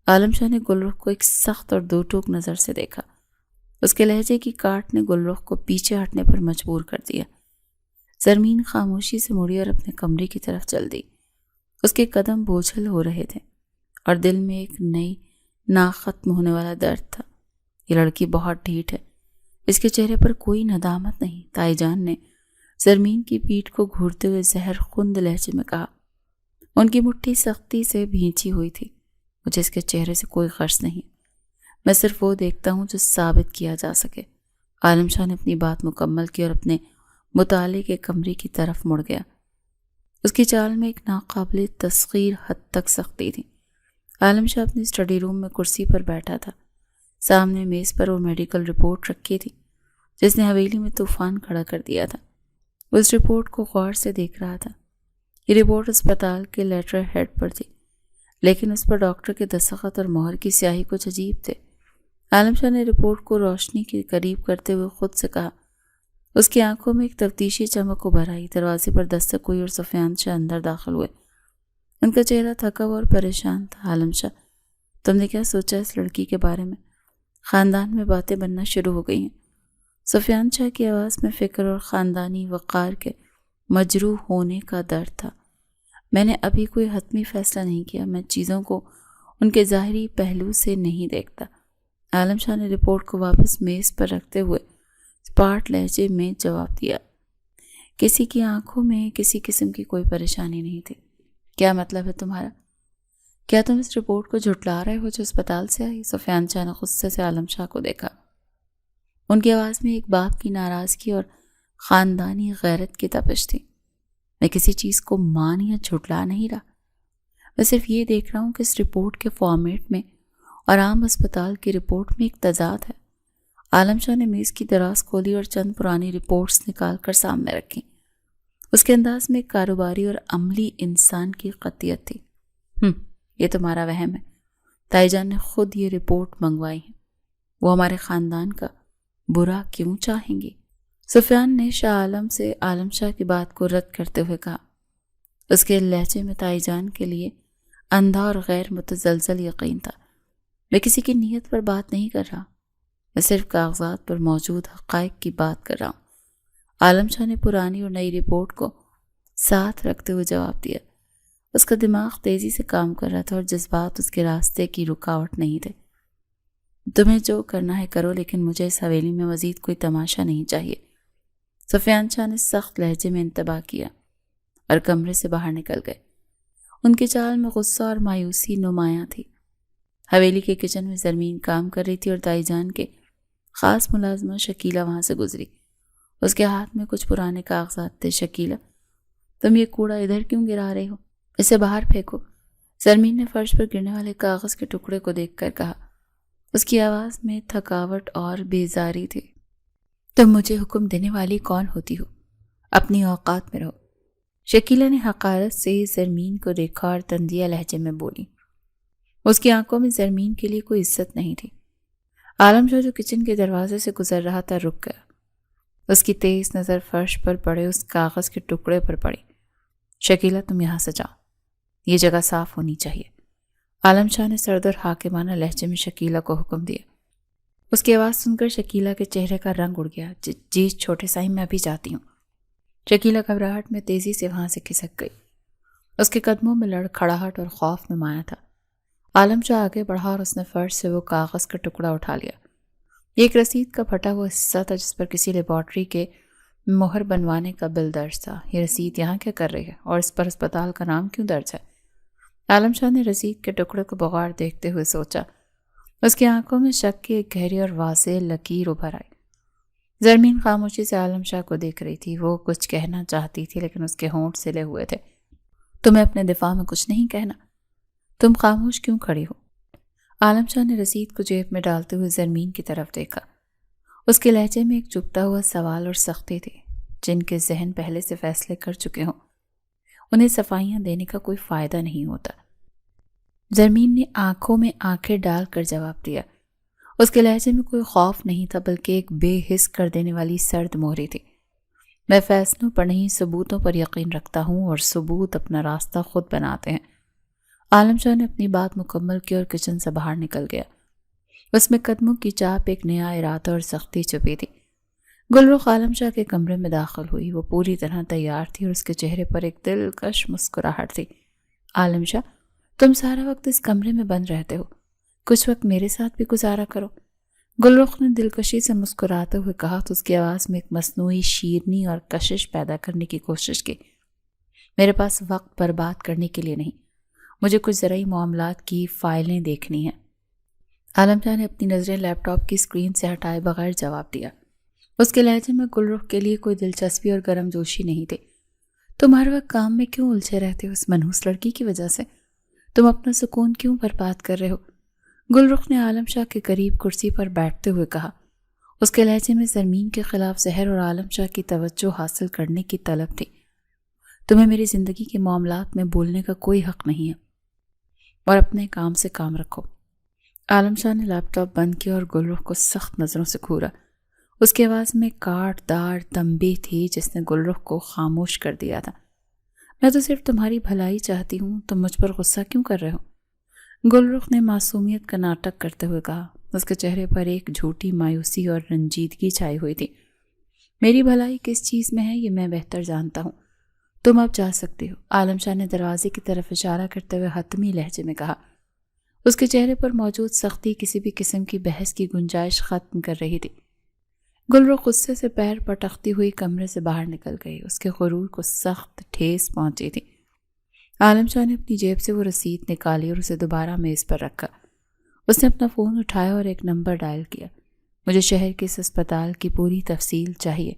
[SPEAKER 1] عالم شاہ نے گلرخ کو ایک سخت اور دو ٹوک نظر سے دیکھا۔ اس کے لہجے کی کاٹ نے گلرخ کو پیچھے ہٹنے پر مجبور کر دیا۔ زرمین خاموشی سے مڑی اور اپنے کمرے کی طرف چل دی۔ اس کے قدم بوجھل ہو رہے تھے اور دل میں ایک نئی ناختم ہونے والا درد تھا۔ یہ لڑکی بہت ڈھیٹ ہے، اس کے چہرے پر کوئی ندامت نہیں، تائی جان نے زرمین کی پیٹھ کو گھورتے ہوئے زہر خوند لہجے میں کہا۔ ان کی مٹھی سختی سے بھینچی ہوئی تھی۔ مجھے اس کے چہرے سے کوئی غرض نہیں، میں صرف وہ دیکھتا ہوں جو ثابت کیا جا سکے۔ عالم شاہ نے اپنی بات مکمل کی اور اپنے مطالعے کے کمرے کی طرف مڑ گیا۔ اس کی چال میں ایک ناقابل تسخیر حد تک سختی تھی۔ عالم شاہ اپنی اسٹڈی روم میں کرسی پر بیٹھا تھا۔ سامنے میز پر وہ میڈیکل رپورٹ رکھی تھی جس نے حویلی میں طوفان کھڑا کر دیا تھا۔ وہ اس رپورٹ کو غور سے دیکھ رہا تھا۔ یہ رپورٹ اسپتال کے لیٹر ہیڈ پر تھی، لیکن اس پر ڈاکٹر کے دستخط اور مہر کی سیاہی کچھ عجیب تھے۔ عالم شاہ نے رپورٹ کو روشنی کے قریب کرتے ہوئے خود سے کہا۔ اس کی آنکھوں میں ایک تفتیشی چمک ابھر آئی۔ دروازے پر دستک ہوئی اور سفیان شاہ اندر داخل ہوئے۔ ان کا چہرہ تھکا ہوا اور پریشان تھا۔ عالم شاہ، تم نے کیا سوچا اس لڑکی کے بارے میں؟ خاندان میں باتیں بننا شروع ہو گئی ہیں۔ سفیان شاہ کی آواز میں فکر اور خاندانی وقار کے مجروح ہونے کا درد تھا۔ میں نے ابھی کوئی حتمی فیصلہ نہیں کیا، میں چیزوں کو ان کے ظاہری پہلو سے نہیں دیکھتا۔ عالم شاہ نے رپورٹ کو واپس میز پر رکھتے ہوئے اسپاٹ لہجے میں جواب دیا۔ کسی کی آنکھوں میں کسی قسم کی کوئی پریشانی نہیں تھی۔ کیا مطلب ہے تمہارا؟ کیا تم اس رپورٹ کو جھٹلا رہے ہو جو اسپتال سے آئی؟ سفیان شاہ نے غصے سے عالم شاہ کو دیکھا۔ ان کی آواز میں ایک باپ کی ناراضگی اور خاندانی غیرت کی تپش تھی۔ میں کسی چیز کو مان یا جھٹلا نہیں رہا، میں صرف یہ دیکھ رہا ہوں کہ اس رپورٹ کے فارمیٹ میں اور عام اسپتال کی رپورٹ میں ایک تضاد ہے۔ عالم شاہ نے میز کی دراز کھولی اور چند پرانی رپورٹس نکال کر سامنے رکھی۔ اس کے انداز میں ایک کاروباری اور عملی انسان کی قطعیت تھی۔ یہ تمہارا وہم ہے، تائی جان نے خود یہ رپورٹ منگوائی ہے، وہ ہمارے خاندان کا برا کیوں چاہیں گی؟ سفیان نے شاہ عالم سے عالم شاہ کی بات کو رد کرتے ہوئے کہا۔ اس کے لہجے میں تائی جان کے لیے اندھا اور غیر متزلزل یقین تھا۔ میں کسی کی نیت پر بات نہیں کر رہا، میں صرف کاغذات پر موجود حقائق کی بات کر رہا ہوں۔ عالم شاہ نے پرانی اور نئی رپورٹ کو ساتھ رکھتے ہوئے جواب دیا۔ اس کا دماغ تیزی سے کام کر رہا تھا اور جذبات اس کے راستے کی رکاوٹ نہیں تھے۔ تمہیں جو کرنا ہے کرو، لیکن مجھے اس حویلی میں مزید کوئی تماشا نہیں چاہیے۔ سفیان شاہ نے سخت لہجے میں انتباہ کیا اور کمرے سے باہر نکل گئے۔ ان کی چال میں غصہ اور مایوسی نمایاں تھی۔ حویلی کے کچن میں زرمین کام کر رہی تھی اور تائی جان کے خاص ملازمہ شکیلہ وہاں سے گزری۔ اس کے ہاتھ میں کچھ پرانے کاغذات تھے۔ شکیلہ، تم یہ کوڑا ادھر کیوں گرا رہے ہو؟ اسے باہر پھینکو۔ زرمین نے فرش پر گرنے والے کاغذ کے ٹکڑے کو دیکھ کر کہا۔ اس کی آواز میں تھکاوٹ اور بیزاری تھی۔ تم مجھے حکم دینے والی کون ہوتی ہو؟ اپنی اوقات میں رہو۔ شکیلہ نے حقارت سے زرمین کو دیکھا اور تندیہ لہجے میں بولی۔ اس کی آنکھوں میں زرمین کے لیے کوئی عزت نہیں تھی۔ عالم شاہ جو کچن کے دروازے سے گزر رہا تھا رک گیا۔ اس کی تیز نظر فرش پر پڑے اس کاغذ کے ٹکڑے پر پڑی۔ شکیلہ، تم یہاں سے جاؤ، یہ جگہ صاف ہونی چاہیے۔ عالم شاہ نے سرد اور حاکمانہ لہجے میں شکیلہ کو حکم دیا۔ اس کی آواز سن کر شکیلہ کے چہرے کا رنگ اڑ گیا۔ جی چھوٹے سائی، میں ابھی جاتی ہوں۔ شکیلہ گھبراہٹ میں تیزی سے وہاں سے کھسک گئی۔ اس کے قدموں میں لڑکھڑاہٹ اور خوف نمایاں تھا۔ عالم شاہ آگے بڑھا اور اس نے فرش سے وہ کاغذ کا ٹکڑا اٹھا لیا۔ یہ ایک رسید کا پھٹا ہوا حصہ تھا جس پر کسی لیبارٹری کے مہر بنوانے کا بل درج تھا۔ یہ رسید یہاں کیا کر رہی ہے اور اس پر اسپتال کا نام کیوں درج ہے؟ عالم شاہ نے رسید کے ٹکڑے کو بغور دیکھتے ہوئے سوچا۔ اس کی آنکھوں میں شک کی ایک گہری اور واضح لکیر ابھر آئی۔ زرمین خاموشی سے عالم شاہ کو دیکھ رہی تھی۔ وہ کچھ کہنا چاہتی تھی لیکن اس کے ہونٹ سلے ہوئے تھے۔ تمہیں اپنے دفاع میں کچھ نہیں کہنا؟ تم خاموش کیوں کھڑی ہو؟ عالم شاہ نے رسید کو جیب میں ڈالتے ہوئے زرمین کی طرف دیکھا۔ اس کے لہجے میں ایک چبھتا ہوا سوال اور سختی تھی۔ جن کے ذہن پہلے سے فیصلے کر چکے ہوں انہیں صفائیاں دینے کا کوئی فائدہ نہیں ہوتا۔ زرمین نے آنکھوں میں آنکھیں ڈال کر جواب دیا۔ اس کے لہجے میں کوئی خوف نہیں تھا بلکہ ایک بے حس کر دینے والی سرد مہری تھی۔ میں فیصلوں پر نہیں ثبوتوں پر یقین رکھتا ہوں اور ثبوت اپنا راستہ خود بناتے ہیں۔ عالم شاہ نے اپنی بات مکمل کی اور کچن سے باہر نکل گیا۔ اس میں قدموں کی چاپ، ایک نیا ارادہ اور سختی چھپی تھی۔ گلرخ عالم شاہ کے کمرے میں داخل ہوئی۔ وہ پوری طرح تیار تھی اور اس کے چہرے پر ایک دلکش مسکراہٹ تھی۔ عالم شاہ، تم سارا وقت اس کمرے میں بند رہتے ہو، کچھ وقت میرے ساتھ بھی گزارا کرو۔ گلرخ نے دلکشی سے مسکراتے ہوئے کہا تو اس کی آواز میں ایک مصنوعی شیرنی اور کشش پیدا کرنے کی کوشش کی۔ میرے پاس وقت برباد کرنے کے لیے نہیں، مجھے کچھ زرعی معاملات کی فائلیں دیکھنی ہیں۔ عالم شاہ نے اپنی نظریں لیپ ٹاپ کی اسکرین سے ہٹائے بغیر جواب دیا۔ اس کے لہجے میں گلرخ کے لیے کوئی دلچسپی اور گرم جوشی نہیں تھی۔ تم ہر وقت کام میں کیوں الجھے رہتے ہو؟ اس منحوس لڑکی کی وجہ سے تم اپنا سکون کیوں برباد کر رہے ہو؟ گلرخ نے عالم شاہ کے قریب کرسی پر بیٹھتے ہوئے کہا۔ اس کے لہجے میں زرمین کے خلاف زہر اور عالم شاہ کی توجہ حاصل کرنے کی طلب تھی۔ تمہیں میری زندگی کے معاملات میں بولنے کا کوئی حق نہیں ہے اور اپنے کام سے کام رکھو۔ عالم شاہ نے لیپ ٹاپ بند کیا اور گلرخ کو سخت نظروں سے گھورا۔ اس کی آواز میں کاٹ دار تنبیہ تھی جس نے گلرخ کو خاموش کر دیا تھا۔ میں تو صرف تمہاری بھلائی چاہتی ہوں، تم مجھ پر غصہ کیوں کر رہے ہو؟ گلرخ نے معصومیت کا ناٹک کرتے ہوئے کہا۔ اس کے چہرے پر ایک جھوٹی مایوسی اور رنجیدگی چھائی ہوئی تھی۔ میری بھلائی کس چیز میں ہے یہ میں بہتر جانتا ہوں، تم اب جا سکتے ہو۔ عالم شاہ نے دروازے کی طرف اشارہ کرتے ہوئے حتمی لہجے میں کہا۔ اس کے چہرے پر موجود سختی کسی بھی قسم کی بحث کی گنجائش ختم کر رہی تھی۔ گلرخ غصے سے پیر پٹکتی ہوئی کمرے سے باہر نکل گئی۔ اس کے غرور کو سخت ٹھیس پہنچی تھی۔ عالم شاہ نے اپنی جیب سے وہ رسید نکالی اور اسے دوبارہ میز پر رکھا۔ اس نے اپنا فون اٹھایا اور ایک نمبر ڈائل کیا۔ مجھے شہر کے اس اسپتال کی پوری تفصیل چاہیے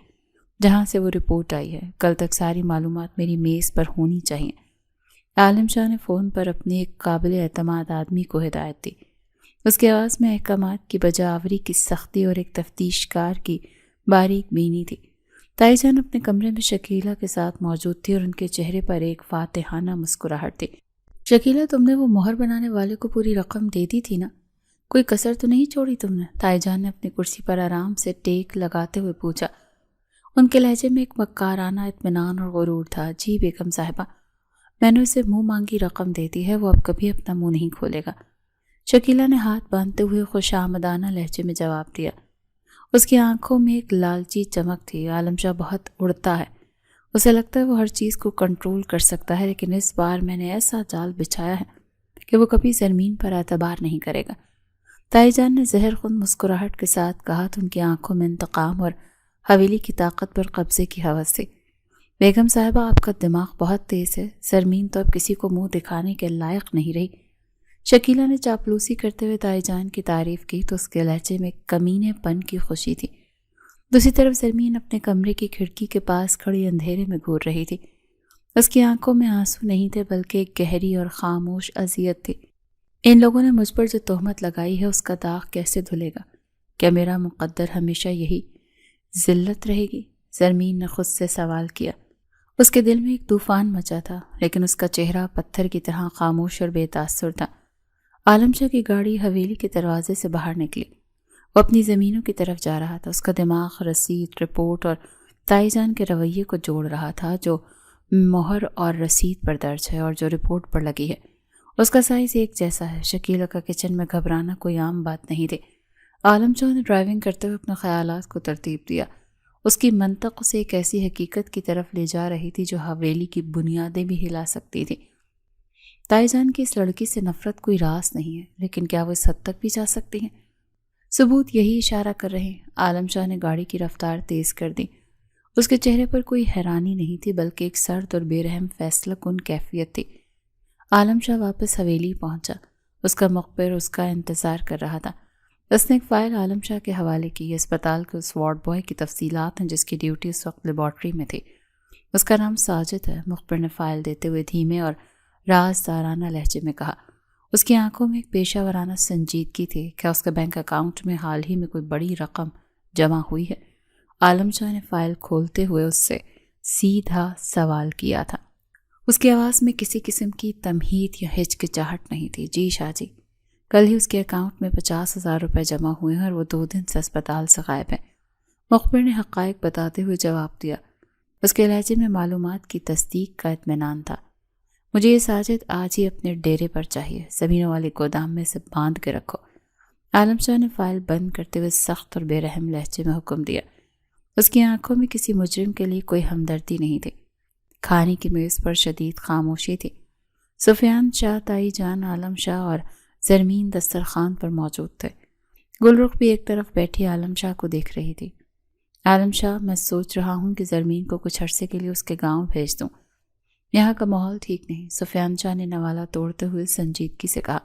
[SPEAKER 1] جہاں سے وہ رپورٹ آئی ہے۔ کل تک ساری معلومات میری میز پر ہونی چاہیے۔ عالم شاہ نے فون پر اپنے ایک قابل اعتماد آدمی کو ہدایت دی۔ اس کی آواز میں احکامات کی بجاوری کی سختی اور ایک تفتیش کار کی باریک بینی تھی۔ تائی جان اپنے کمرے میں شکیلہ کے ساتھ موجود تھی اور ان کے چہرے پر ایک فاتحانہ مسکراہٹ تھی۔ شکیلہ، تم نے وہ مہر بنانے والے کو پوری رقم دے دی تھی نا؟ کوئی کسر تو نہیں چھوڑی تم نے؟ تائی جان نے اپنی کرسی پر آرام سے ٹیک لگاتے ہوئے پوچھا۔ ان کے لہجے میں ایک مکارانہ اطمینان اور غرور تھا۔ جی بیگم صاحبہ، میں نے اسے منہ مانگی رقم دے دی ہے، وہ اب کبھی اپنا منہ نہیں کھولے گا۔ شکیلہ نے ہاتھ باندھتے ہوئے خوش آمدانہ لہجے میں جواب دیا۔ اس کی آنکھوں میں ایک لالچی چمک تھی۔ عالم شاہ بہت اڑتا ہے، اسے لگتا ہے وہ ہر چیز کو کنٹرول کر سکتا ہے، لیکن اس بار میں نے ایسا جال بچھایا ہے کہ وہ کبھی زرمین پر اعتبار نہیں کرے گا۔ تائی جان نے زہر خون مسکراہٹ کے ساتھ کہا تو ان کی آنکھوں میں انتقام اور حویلی کی طاقت پر قبضے کی ہوس تھی۔ بیگم صاحبہ، آپ کا دماغ بہت تیز ہے۔ زرمین تو اب کسی کو منہ دکھانے کے لائق نہیں رہی۔ شکیلہ نے چاپلوسی کرتے ہوئے تائی جان کی تعریف کی تو اس کے لہجے میں کمینے پن کی خوشی تھی۔ دوسری طرف زرمین اپنے کمرے کی کھڑکی کے پاس کھڑی اندھیرے میں گھور رہی تھی۔ اس کی آنکھوں میں آنسو نہیں تھے بلکہ ایک گہری اور خاموش اذیت تھی۔ ان لوگوں نے مجھ پر جو تہمت لگائی ہے اس کا داغ کیسے دھلے گا؟ کیا میرا مقدر ہمیشہ یہی ذلت رہے گی؟ زرمین نے خود سے سوال کیا۔ اس کے دل میں ایک طوفان مچا تھا لیکن اس کا چہرہ پتھر کی طرح خاموش اور بے تاثر تھا۔ عالم شاہ کی گاڑی حویلی کے دروازے سے باہر نکلی۔ وہ اپنی زمینوں کی طرف جا رہا تھا۔ اس کا دماغ رسید، رپورٹ اور تائی جان کے رویے کو جوڑ رہا تھا، جو مہر اور رسید پر درج ہے اور جو رپورٹ پر لگی ہے۔ اس کا سائز ایک جیسا ہے۔ شکیلہ کا کچن میں گھبرانا کوئی عام بات نہیں تھی۔ عالم شاہ نے ڈرائیونگ کرتے ہوئے اپنے خیالات کو ترتیب دیا۔ اس کی منطق اسے ایک ایسی حقیقت کی طرف لے جا رہی تھی جو حویلی کی بنیادیں بھی ہلا سکتی تھی۔ تائی جان کی اس لڑکی سے نفرت کوئی راز نہیں ہے، لیکن کیا وہ اس حد تک بھی جا سکتی ہیں؟ ثبوت یہی اشارہ کر رہے ہیں۔ عالم شاہ نے گاڑی کی رفتار تیز کر دی۔ اس کے چہرے پر کوئی حیرانی نہیں تھی بلکہ ایک سرد اور بے رحم فیصلہ کن کیفیت تھی۔ عالم شاہ واپس حویلی پہنچا۔ اس کا مخبر اس کا انتظار کر رہا تھا۔ اس نے ایک فائل عالم شاہ کے حوالے کی۔ یہ اسپتال کے اس وارڈ بوائے کی تفصیلات ہیں جس کی ڈیوٹی اس وقت لیبارٹری میں تھی۔ اس کا نام ساجد ہے، مخبر نے فائل دیتے ہوئے دھیمے اور رازدارانہ لہجے میں کہا۔ اس کی آنکھوں میں ایک پیشہ ورانہ سنجیدگی تھی۔ کیا اس کے بینک اکاؤنٹ میں حال ہی میں کوئی بڑی رقم جمع ہوئی ہے؟ عالم شاہ نے فائل کھولتے ہوئے اس سے سیدھا سوال کیا تھا۔ اس کی آواز میں کسی قسم کی تمہید یا ہچکچاہٹ نہیں تھی۔ جی شاہ جی، کل ہی اس کے اکاؤنٹ میں 50,000 روپے جمع ہوئے ہیں اور وہ 2 دن سے اسپتال سے غائب ہیں۔ مخبر نے حقائق بتاتے ہوئے جواب دیا۔ اس کے لہجے میں معلومات کی تصدیق کا اطمینان تھا۔ مجھے یہ ساجد آج ہی اپنے ڈیرے پر چاہیے، زمینوں والے گودام میں سے باندھ کے رکھو۔ عالم شاہ نے فائل بند کرتے ہوئے سخت اور بے رحم لہجے میں حکم دیا۔ اس کی آنکھوں میں کسی مجرم کے لیے کوئی ہمدردی نہیں تھی۔ کھانے کی میز پر شدید خاموشی تھی۔ سفیان شاہ، تائی جان، عالم شاہ اور زرمین دسترخوان پر موجود تھے۔ گلرخ بھی ایک طرف بیٹھی عالم شاہ کو دیکھ رہی تھی۔ عالم شاہ، میں سوچ رہا ہوں کہ زرمین کو کچھ عرصے کے لیے اس کے گاؤں بھیج دوں۔ یہاں کا ماحول ٹھیک نہیں، سفیان شاہ نے نوالہ توڑتے ہوئے سنجیدگی سے کہا۔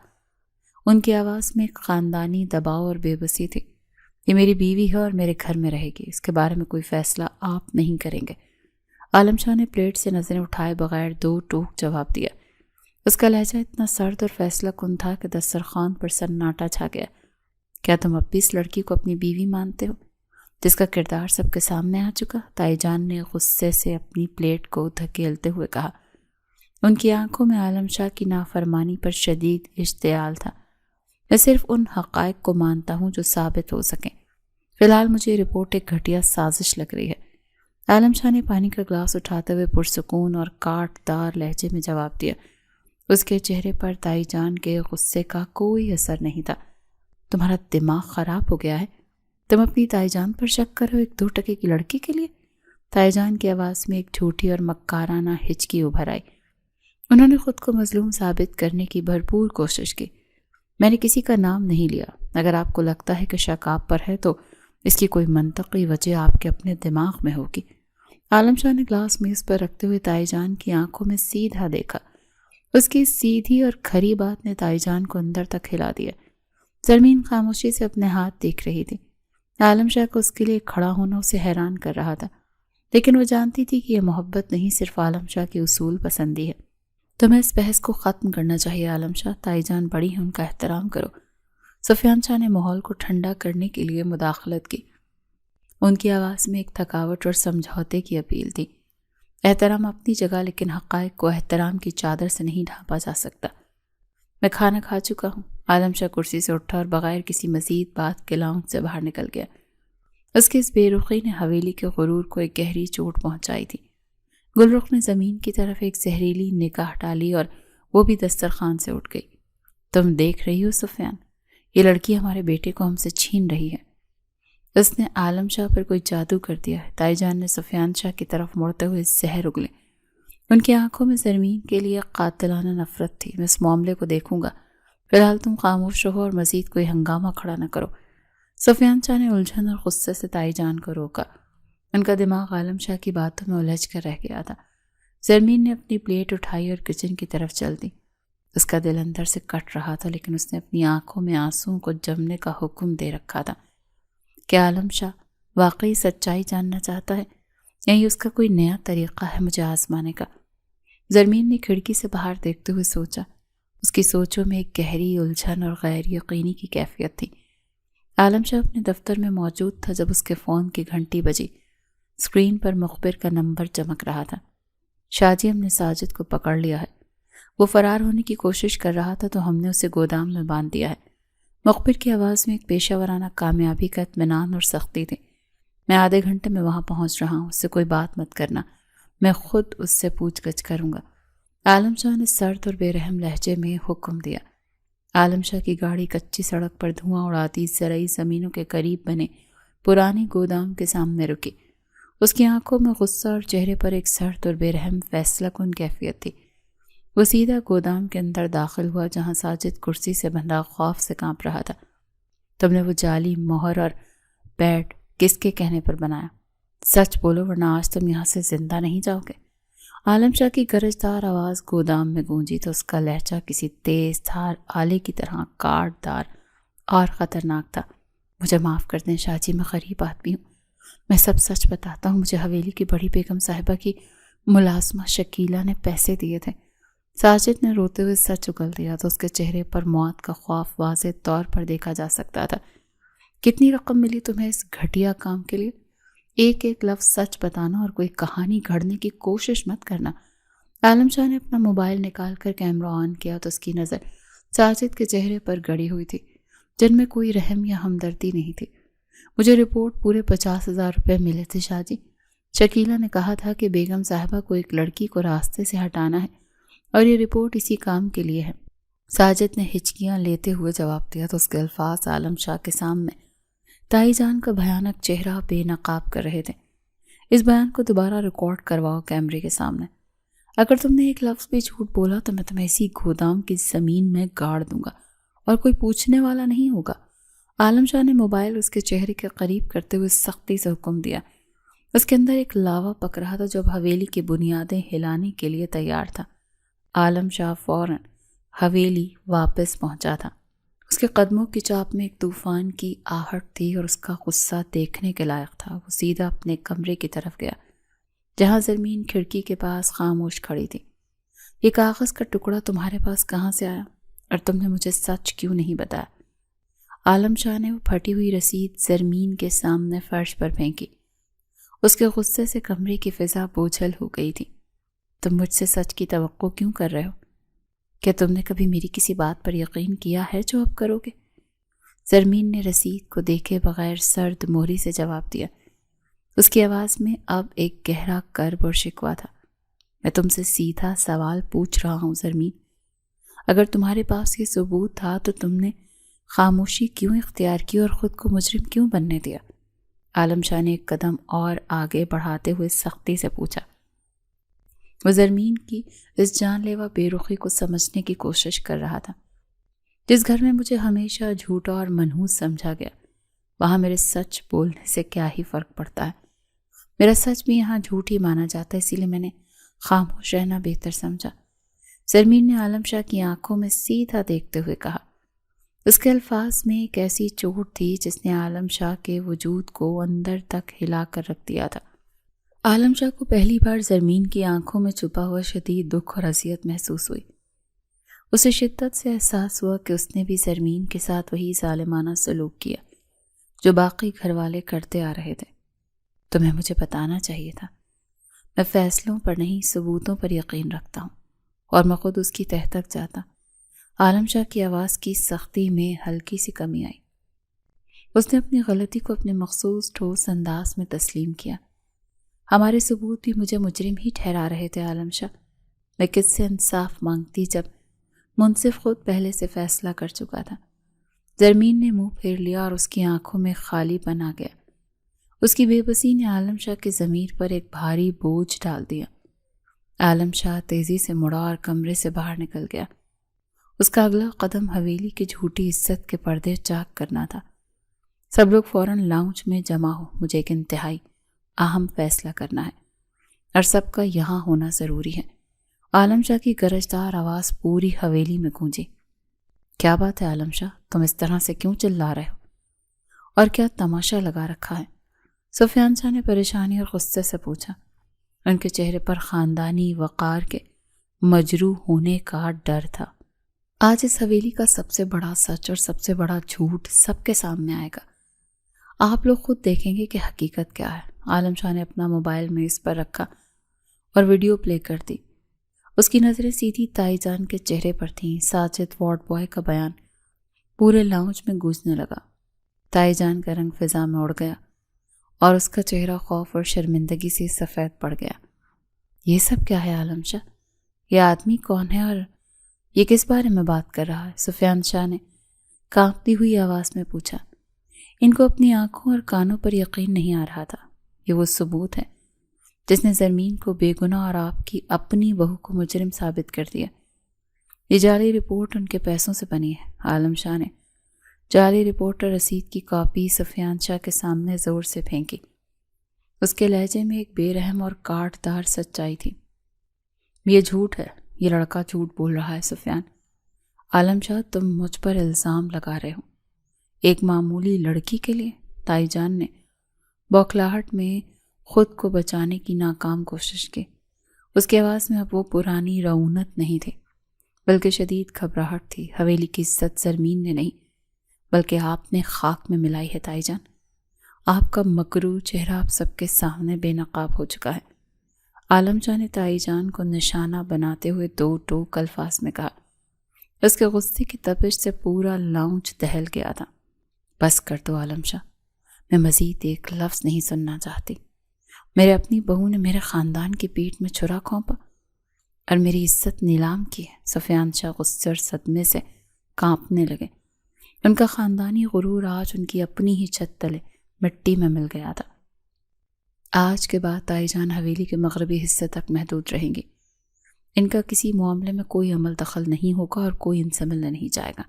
[SPEAKER 1] ان کی آواز میں ایک خاندانی دباؤ اور بے بسی تھی۔ یہ میری بیوی ہے اور میرے گھر میں رہے گی، اس کے بارے میں کوئی فیصلہ آپ نہیں کریں گے۔ عالم شاہ نے پلیٹ سے نظریں اٹھائے بغیر 2 ٹوک جواب دیا۔ اس کا لہجہ اتنا سرد اور فیصلہ کن تھا کہ دسترخوان پر سناٹا چھا گیا۔ کیا تم اب بھی اس لڑکی کو اپنی بیوی مانتے ہو جس کا کردار سب کے سامنے آ چکا؟ تائی جان نے غصے سے اپنی پلیٹ کو دھکیلتے ہوئے کہا۔ ان کی آنکھوں میں عالم شاہ کی نافرمانی پر شدید اشتعال تھا۔ میں صرف ان حقائق کو مانتا ہوں جو ثابت ہو سکیں۔ فی الحال مجھے یہ رپورٹ ایک گھٹیا سازش لگ رہی ہے۔ عالم شاہ نے پانی کا گلاس اٹھاتے ہوئے پرسکون اور کاٹ دار لہجے میں جواب دیا۔ اس کے چہرے پر تائی جان کے غصے کا کوئی اثر نہیں تھا۔ تمہارا دماغ خراب ہو گیا ہے؟ تم اپنی تائی جان پر شک کرو 2 ٹکے کی لڑکی کے لیے؟ تائی جان کی آواز میں ایک جھوٹی اور مکارانہ ہچکی ابھر آئی۔ انہوں نے خود کو مظلوم ثابت کرنے کی بھرپور کوشش کی۔ میں نے کسی کا نام نہیں لیا۔ اگر آپ کو لگتا ہے کہ شک آپ پر ہے تو اس کی کوئی منطقی وجہ آپ کے اپنے دماغ میں ہوگی۔ عالم شاہ نے گلاس میز پر رکھتے ہوئے تائی جان کی آنکھوں میں سیدھا دیکھا۔ اس کی سیدھی اور کھری بات نے تائی جان کو اندر تک ہلا دیا۔ زرمین خاموشی سے اپنے ہاتھ دیکھ رہی تھی۔ عالم شاہ کو اس کے لیے کھڑا ہونا اسے حیران کر رہا تھا، لیکن وہ جانتی تھی کہ یہ محبت نہیں، صرف عالم شاہ کی اصول پسندی ہے۔ تمہیں اس بحث کو ختم کرنا چاہیے عالم شاہ، تائی جان بڑی ہیں، ان کا احترام کرو۔ سفیان شاہ نے ماحول کو ٹھنڈا کرنے کے لیے مداخلت کی۔ ان کی آواز میں ایک تھکاوٹ اور سمجھوتے کی اپیل تھی۔ احترام اپنی جگہ، لیکن حقائق کو احترام کی چادر سے نہیں ڈھانپا جا سکتا۔ میں کھانا کھا چکا ہوں۔ عالم شاہ کرسی سے اٹھا اور بغیر کسی مزید بات کے لاؤنج سے باہر نکل گیا۔ اس کی اس بے رخی نے حویلی کے غرور کو ایک گہری چوٹ پہنچائی تھی۔ گلرخ نے زمین کی طرف ایک زہریلی نگاہ ڈالی اور وہ بھی دسترخوان سے اٹھ گئی۔ تم دیکھ رہی ہو سفیان، یہ لڑکی ہمارے بیٹے کو ہم سے چھین رہی ہے۔ اس نے عالم شاہ پر کوئی جادو کر دیا ہے۔ تائی جان نے سفیان شاہ کی طرف مڑتے ہوئے زہر اگلے۔ ان کی آنکھوں میں زرمین کے لیے قاتلانہ نفرت تھی۔ میں اس معاملے کو دیکھوں گا، فی الحال تم خاموش رہو اور مزید کوئی ہنگامہ کھڑا نہ کرو۔ سفیان شاہ نے الجھن اور غصے سے تائی جان کو روکا۔ ان کا دماغ عالم شاہ کی باتوں میں الجھ کر رہ گیا تھا۔ زرمین نے اپنی پلیٹ اٹھائی اور کچن کی طرف چل دی۔ اس کا دل اندر سے کٹ رہا تھا، لیکن اس نے اپنی آنکھوں میں آنسوؤں کو جمنے کا حکم دے رکھا تھا۔ کیا عالم شاہ واقعی سچائی جاننا چاہتا ہے، یا یہ اس کا کوئی نیا طریقہ ہے مجھے آزمانے کا؟ زرمین نے کھڑکی سے باہر دیکھتے ہوئے سوچا۔ اس کی سوچوں میں ایک گہری الجھن اور غیر یقینی کی کیفیت تھی۔ عالم شاہ اپنے دفتر میں موجود تھا جب اس کے فون کی گھنٹی بجی۔ اسکرین پر مخبر کا نمبر چمک رہا تھا۔ شاہ جی، ہم نے ساجد کو پکڑ لیا ہے، وہ فرار ہونے کی کوشش کر رہا تھا تو ہم نے اسے گودام میں باندھ دیا ہے۔ مخبر کی آواز میں ایک پیشہ ورانہ کامیابی کا اطمینان اور سختی تھی۔ میں آدھے گھنٹے میں وہاں پہنچ رہا ہوں، اس سے کوئی بات مت کرنا، میں خود اس سے پوچھ گچھ کروں گا، عالم شاہ نے سرد اور بے رحم لہجے میں حکم دیا۔ عالم شاہ کی گاڑی کچی سڑک پر دھواں اڑاتی زرعی زمینوں کے قریب بنے پرانے گودام کے سامنے رکی۔ اس کی آنکھوں میں غصہ اور چہرے پر ایک سرد اور بے رحم فیصلہ کن کیفیت تھی۔ وہ سیدھا گودام کے اندر داخل ہوا جہاں ساجد کرسی سے بندھا خوف سے کانپ رہا تھا۔ تم نے وہ جعلی مہر اور پیڈ کس کے کہنے پر بنایا؟ سچ بولو ورنہ آج تم یہاں سے زندہ نہیں جاؤ گے۔ عالم شاہ کی گرجدار آواز گودام میں گونجی تو اس کا لہجہ کسی تیز دھار آلے کی طرح کاٹ دار اور خطرناک تھا۔ مجھے معاف کر دیں شاہ جی، میں غریب آدمی ہوں، میں سب سچ بتاتا ہوں۔ مجھے حویلی کی بڑی بیگم صاحبہ کی ملازمہ شکیلہ نے پیسے دیے تھے۔ ساجد نے روتے ہوئے سچ اگل دیا تو اس کے چہرے پر موت کا خوف واضح طور پر دیکھا جا سکتا تھا۔ کتنی رقم ملی تمہیں اس گھٹیا کام کے لیے؟ ایک ایک لفظ سچ بتانا اور کوئی کہانی گھڑنے کی کوشش مت کرنا۔ عالم شاہ نے اپنا موبائل نکال کر کیمرہ آن کیا تو اس کی نظر ساجد کے چہرے پر گڑی ہوئی تھی جن میں کوئی رحم یا ہمدردی نہیں تھی۔ مجھے رپورٹ پورے 50,000 روپے ملے تھے شاہ جی۔ شکیلہ نے کہا تھا کہ بیگم صاحبہ کو ایک لڑکی کو راستے سے ہٹانا ہے اور یہ رپورٹ اسی کام کے لیے ہے۔ ساجد نے ہچکیاں لیتے ہوئے جواب دیا تو اس کے الفاظ عالم شاہ کے سامنے تائی جان کا بھیانک چہرہ بے نقاب کر رہے تھے۔ اس بیان کو دوبارہ ریکارڈ کرواؤ کیمرے کے سامنے۔ اگر تم نے ایک لفظ بھی جھوٹ بولا تو میں تمہیں اسی گودام کی زمین میں گاڑ دوں گا اور کوئی پوچھنے والا نہیں ہوگا۔ عالم شاہ نے موبائل اس کے چہرے کے قریب کرتے ہوئے سختی سے حکم دیا۔ اس کے اندر ایک لاوا پک رہا تھا جو اب حویلی کی بنیادیں ہلانے کے لیے تیار تھا۔ عالم شاہ فوراً حویلی واپس پہنچا تھا۔ اس کے قدموں کی چاپ میں ایک طوفان کی آہٹ تھی اور اس کا غصہ دیکھنے کے لائق تھا۔ وہ سیدھا اپنے کمرے کی طرف گیا جہاں زرمین کھڑکی کے پاس خاموش کھڑی تھی۔ یہ کاغذ کا ٹکڑا تمہارے پاس کہاں سے آیا اور تم نے مجھے سچ کیوں نہیں بتایا؟ عالم شاہ نے وہ پھٹی ہوئی رسید زرمین کے سامنے فرش پر پھینکی۔ اس کے غصے سے کمرے کی فضا بوجھل ہو گئی تھی۔ تم مجھ سے سچ کی توقع کیوں کر رہے ہو؟ کیا تم نے کبھی میری کسی بات پر یقین کیا ہے جو اب کرو گے؟ زرمین نے رسید کو دیکھے بغیر سرد مہری سے جواب دیا۔ اس کی آواز میں اب ایک گہرا کرب اور شکوہ تھا۔ میں تم سے سیدھا سوال پوچھ رہا ہوں زرمین، اگر تمہارے پاس یہ ثبوت تھا تو تم نے خاموشی کیوں اختیار کی اور خود کو مجرم کیوں بننے دیا؟ عالم شاہ نے ایک قدم اور آگے بڑھاتے ہوئے سختی سے پوچھا۔ وہ زرمین کی اس جان لیوا بے رخی کو سمجھنے کی کوشش کر رہا تھا۔ جس گھر میں مجھے ہمیشہ جھوٹا اور منحوس سمجھا گیا وہاں میرے سچ بولنے سے کیا ہی فرق پڑتا ہے؟ میرا سچ بھی یہاں جھوٹ ہی مانا جاتا ہے، اسی لیے میں نے خاموش رہنا بہتر سمجھا۔ زرمین نے عالم شاہ کی آنکھوں میں سیدھا دیکھتے ہوئے کہا۔ اس کے الفاظ میں ایک ایسی چوٹ تھی جس نے عالم شاہ کے وجود کو اندر تک ہلا کر رکھ دیا تھا۔ عالم شاہ کو پہلی بار زرمین کی آنکھوں میں چھپا ہوا شدید دکھ اور اذیت محسوس ہوئی۔ اسے شدت سے احساس ہوا کہ اس نے بھی زرمین کے ساتھ وہی ظالمانہ سلوک کیا جو باقی گھر والے کرتے آ رہے تھے۔ تمہیں مجھے بتانا چاہیے تھا۔ میں فیصلوں پر نہیں ثبوتوں پر یقین رکھتا ہوں اور میں خود اس کی تہہ تک جاتا۔ عالم شاہ کی آواز کی سختی میں ہلکی سی کمی آئی۔ اس نے اپنی غلطی کو اپنے مخصوص ٹھوس انداز میں تسلیم کیا۔ ہمارے ثبوت بھی مجھے مجرم ہی ٹھہرا رہے تھے عالم شاہ۔ میں کس سے انصاف مانگتی جب منصف خود پہلے سے فیصلہ کر چکا تھا۔ زرمین نے منہ پھیر لیا اور اس کی آنکھوں میں خالی پن آ گیا۔ اس کی بے بسی نے عالم شاہ کے ضمیر پر ایک بھاری بوجھ ڈال دیا۔ عالم شاہ تیزی سے مڑا اور کمرے سے باہر نکل گیا۔ اس کا اگلا قدم حویلی کی جھوٹی عزت کے پردے چاک کرنا تھا۔ سب لوگ فوراً لاؤنج میں جمع ہو، مجھے ایک انتہائی اہم فیصلہ کرنا ہے اور سب کا یہاں ہونا ضروری ہے۔ عالم شاہ کی گرجدار آواز پوری حویلی میں گونجی۔ کیا بات ہے عالم شاہ، تم اس طرح سے کیوں چلا رہے ہو؟ اور کیا تماشا لگا رکھا ہے؟ سفیان شاہ نے پریشانی اور غصے سے پوچھا۔ ان کے چہرے پر خاندانی وقار کے مجروح ہونے کا ڈر تھا۔ آج اس حویلی کا سب سے بڑا سچ اور سب سے بڑا جھوٹ سب کے سامنے آئے گا۔ آپ لوگ خود دیکھیں گے کہ حقیقت کیا ہے۔ عالم شاہ نے اپنا موبائل میز پر رکھا اور ویڈیو پلے کر دی۔ اس کی نظریں سیدھی تائی جان کے چہرے پر تھیں۔ ساجد وارڈ بوائے کا بیان پورے لاؤنج میں گونجنے لگا۔ تائی جان کا رنگ فضا میں اڑ گیا اور اس کا چہرہ خوف اور شرمندگی سے سفید پڑ گیا۔ یہ سب کیا ہے عالم شاہ؟ یہ آدمی کون ہے اور یہ کس بارے میں بات کر رہا ہے؟ سفیان شاہ نے کانپتی ہوئی آواز میں پوچھا۔ ان کو اپنی آنکھوں اور کانوں پر یقین نہیں آ رہا تھا۔ یہ وہ ثبوت ہے جس نے زرمین کو بے گناہ اور آپ کی اپنی بہو کو مجرم ثابت کر دیا۔ یہ جعلی رپورٹ ان کے پیسوں سے بنی ہے۔ عالم شاہ نے جعلی رپورٹ اور رسید کی کاپی سفیان شاہ کے سامنے زور سے پھینکی۔ اس کے لہجے میں ایک بے رحم اور کاٹ دار سچائی تھی۔ یہ جھوٹ ہے، یہ لڑکا جھوٹ بول رہا ہے سفیان۔ عالم شاہ تم مجھ پر الزام لگا رہے ہو ایک معمولی لڑکی کے لیے؟ تائی جان نے بوکھلاہٹ میں خود کو بچانے کی ناکام کوشش کی۔ اس کی آواز میں اب وہ پرانی رعونت نہیں تھی بلکہ شدید گھبراہٹ تھی۔ حویلی کی عزت زرمین نے نہیں بلکہ آپ نے خاک میں ملائی ہے تائی جان۔ آپ کا مکروہ چہرہ آپ سب کے سامنے بے نقاب ہو چکا ہے۔ عالم شاہ نے تائی جان کو نشانہ بناتے ہوئے دو ٹوک الفاظ میں کہا۔ اس کے غصے کی تپش سے پورا لاؤنج دہل گیا تھا۔ بس کر دو عالم شاہ، میں مزید ایک لفظ نہیں سننا چاہتی۔ میرے اپنی بہو نے میرے خاندان کی پیٹھ میں چھرا کھونپا اور میری عزت نیلام کی ہے۔ سفیان شاہ غصے اور صدمے سے کانپنے لگے۔ ان کا خاندانی غرور آج ان کی اپنی ہی چھت تلے مٹی میں مل گیا تھا۔ آج کے بعد تائی جان حویلی کے مغربی حصے تک محدود رہیں گی۔ ان کا کسی معاملے میں کوئی عمل دخل نہیں ہوگا اور کوئی ان سے ملنے نہیں جائے گا۔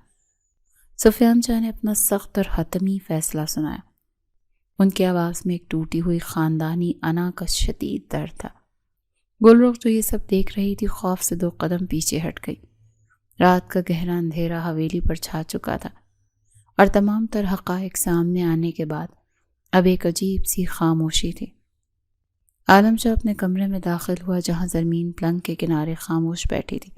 [SPEAKER 1] سفیان شاہ نے اپنا سخت اور حتمی فیصلہ سنایا۔ ان کی آواز میں ایک ٹوٹی ہوئی خاندانی انا کا شدید درد تھا۔ گلرخ جو یہ سب دیکھ رہی تھی خوف سے 2 قدم پیچھے ہٹ گئی۔ رات کا گہرا اندھیرا حویلی پر چھا چکا تھا اور تمام تر حقائق سامنے آنے کے بعد اب ایک عجیب سی خاموشی تھی۔ عالم شاہ اپنے کمرے میں داخل ہوا جہاں زرمین پلنگ کے کنارے خاموش بیٹھی تھی۔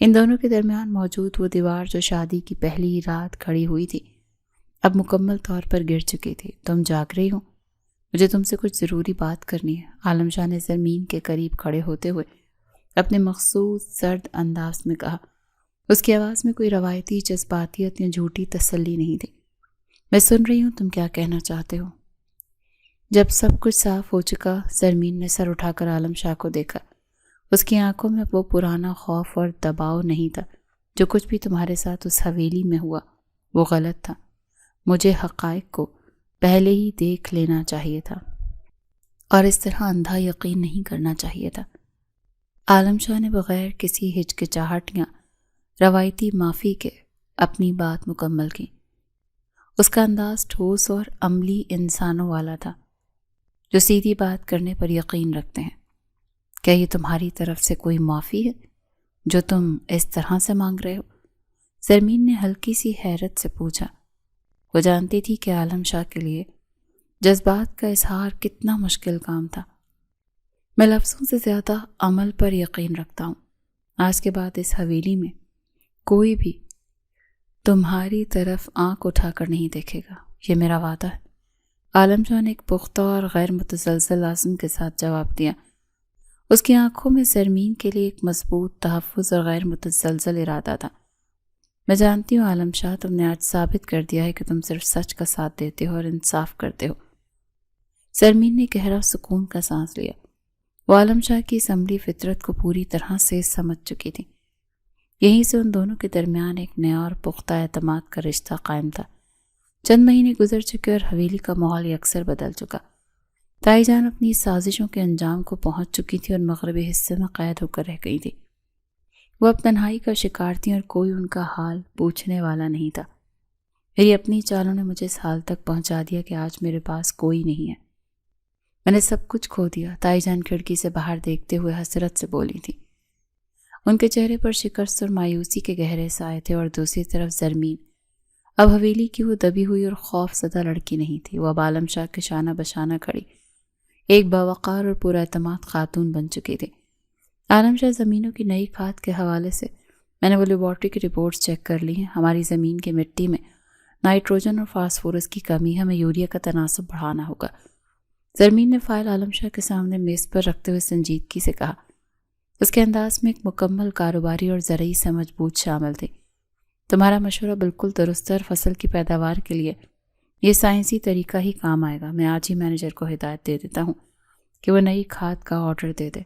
[SPEAKER 1] ان دونوں کے درمیان موجود وہ دیوار جو شادی کی پہلی رات کھڑی ہوئی تھی اب مکمل طور پر گر چکی تھی۔ تم جاگ رہی ہو؟ مجھے تم سے کچھ ضروری بات کرنی ہے۔ عالم شاہ نے زرمین کے قریب کھڑے ہوتے ہوئے اپنے مخصوص سرد انداز میں کہا۔ اس کی آواز میں کوئی روایتی جذباتیت یا جھوٹی تسلی نہیں تھی۔ میں سن رہی ہوں، تم کیا کہنا چاہتے ہو؟ جب سب کچھ صاف ہو چکا زرمین نے سر اٹھا کر عالم شاہ کو دیکھا۔ اس کی آنکھوں میں وہ پرانا خوف اور دباؤ نہیں تھا۔ جو کچھ بھی تمہارے ساتھ اس حویلی میں ہوا وہ غلط تھا۔ مجھے حقائق کو پہلے ہی دیکھ لینا چاہیے تھا اور اس طرح اندھا یقین نہیں کرنا چاہیے تھا۔ عالم شاہ نے بغیر کسی ہچکچاہٹ یا روایتی معافی کے اپنی بات مکمل کی۔ اس کا انداز ٹھوس اور عملی انسانوں والا تھا جو سیدھی بات کرنے پر یقین رکھتے ہیں۔ کیا یہ تمہاری طرف سے کوئی معافی ہے جو تم اس طرح سے مانگ رہے ہو؟ زرمین نے ہلکی سی حیرت سے پوچھا۔ وہ جانتی تھی کہ عالم شاہ کے لیے جذبات کا اظہار کتنا مشکل کام تھا۔ میں لفظوں سے زیادہ عمل پر یقین رکھتا ہوں۔ آج کے بعد اس حویلی میں کوئی بھی تمہاری طرف آنکھ اٹھا کر نہیں دیکھے گا، یہ میرا وعدہ ہے۔ عالم شاہ نے ایک پختہ اور غیر متزلزل عزم کے ساتھ جواب دیا۔ اس کی آنکھوں میں زرمین کے لیے ایک مضبوط تحفظ اور غیر متزلزل ارادہ تھا۔ میں جانتی ہوں عالم شاہ، تم نے آج ثابت کر دیا ہے کہ تم صرف سچ کا ساتھ دیتے ہو اور انصاف کرتے ہو۔ زرمین نے گہرا سکون کا سانس لیا۔ وہ عالم شاہ کی اس عملی فطرت کو پوری طرح سے سمجھ چکی تھی۔ یہیں سے ان دونوں کے درمیان ایک نیا اور پختہ اعتماد کا رشتہ قائم تھا۔ چند مہینے گزر چکے اور حویلی کا ماحول اکثر بدل چکا۔ تائی جان اپنی سازشوں کے انجام کو پہنچ چکی تھی اور مغربی حصے میں قید ہو کر رہ گئی تھی۔ وہ اب تنہائی کا شکار تھی اور کوئی ان کا حال پوچھنے والا نہیں تھا۔ میری اپنی چالوں نے مجھے اس حال تک پہنچا دیا کہ آج میرے پاس کوئی نہیں ہے۔ میں نے سب کچھ کھو دیا۔ تائی جان کھڑکی سے باہر دیکھتے ہوئے حسرت سے بولی تھی۔ ان کے چہرے پر شکست اور مایوسی کے گہرے سائے تھے، اور دوسری طرف زرمین اب حویلی کی وہ دبی ہوئی اور خوف زدہ لڑکی نہیں تھی، وہ اب عالم شاہ کے شانہ بشانہ کھڑی ایک باوقار اور پورا اعتماد خاتون بن چکی تھی۔ عالم شاہ، زمینوں کی نئی کھاد کے حوالے سے میں نے وہ لیبارٹری کی رپورٹس چیک کر لی ہیں۔ ہماری زمین کی مٹی میں نائٹروجن اور فاسفورس کی کمی، ہمیں یوریا کا تناسب بڑھانا ہوگا۔ زرمین نے فائل عالم شاہ کے سامنے میز پر رکھتے ہوئے سنجیدگی سے کہا۔ اس کے انداز میں ایک مکمل کاروباری اور زرعی سمجھ بوجھ شامل تھی۔ تمہارا مشورہ بالکل درست ہے، اور فصل کی پیداوار کے لیے یہ سائنسی طریقہ ہی کام آئے گا۔ میں آج ہی مینیجر کو ہدایت دے دیتا ہوں کہ وہ نئی کھاد کا آرڈر دے دے۔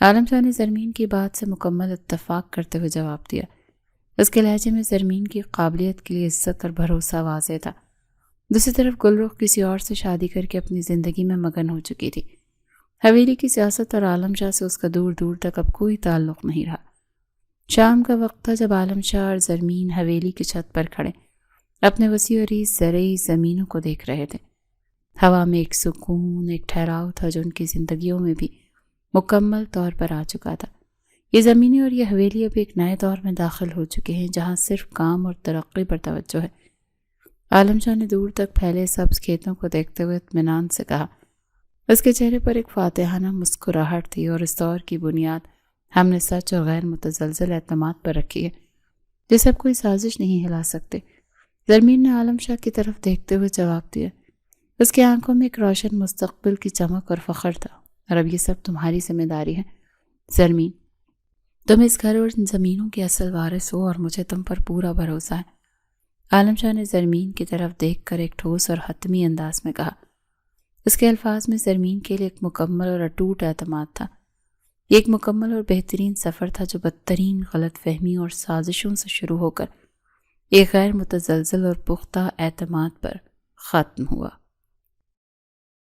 [SPEAKER 1] عالم شاہ نے زرمین کی بات سے مکمل اتفاق کرتے ہوئے جواب دیا۔ اس کے لہجے میں زرمین کی قابلیت کے لیے عزت اور بھروسہ واضح تھا۔ دوسری طرف گلرخ کسی اور سے شادی کر کے اپنی زندگی میں مگن ہو چکی تھی۔ حویلی کی سیاست اور عالم شاہ سے اس کا دور دور تک اب کوئی تعلق نہیں رہا۔ شام کا وقت تھا جب عالم شاہ اور زرمین حویلی کی چھت پر کھڑے اپنے وسیع و عریض زرعی زمینوں کو دیکھ رہے تھے۔ ہوا میں ایک سکون، ایک ٹھہراؤ تھا جو ان کی زندگیوں میں بھی مکمل طور پر آ چکا تھا۔ یہ زمینیں اور یہ حویلی اب ایک نئے دور میں داخل ہو چکے ہیں جہاں صرف کام اور ترقی پر توجہ ہے۔ عالم شاہ نے دور تک پھیلے سبز کھیتوں کو دیکھتے ہوئے اطمینان سے کہا۔ اس کے چہرے پر ایک فاتحانہ مسکراہٹ تھی، اور اس دور کی بنیاد ہم نے سچ اور غیر متزلزل اعتماد پر رکھی ہے جسے اب کوئی سازش نہیں ہلا سکتے۔ زرمین نے عالم شاہ کی طرف دیکھتے ہوئے جواب دیا۔ اس کی آنکھوں میں ایک روشن مستقبل کی چمک اور فخر تھا۔ اور اب یہ سب تمہاری ذمہ داری ہے زرمین، تم اس گھر اور زمینوں کے اصل وارث ہو، اور مجھے تم پر پورا بھروسہ ہے۔ عالم شاہ نے زرمین کی طرف دیکھ کر ایک ٹھوس اور حتمی انداز میں کہا۔ اس کے الفاظ میں زرمین کے لیے ایک مکمل اور اٹوٹ اعتماد تھا۔ یہ ایک مکمل اور بہترین سفر تھا جو بدترین غلط فہمی اور سازشوں سے شروع ہو کر ایک غیر متزلزل اور پختہ اعتماد پر ختم ہوا۔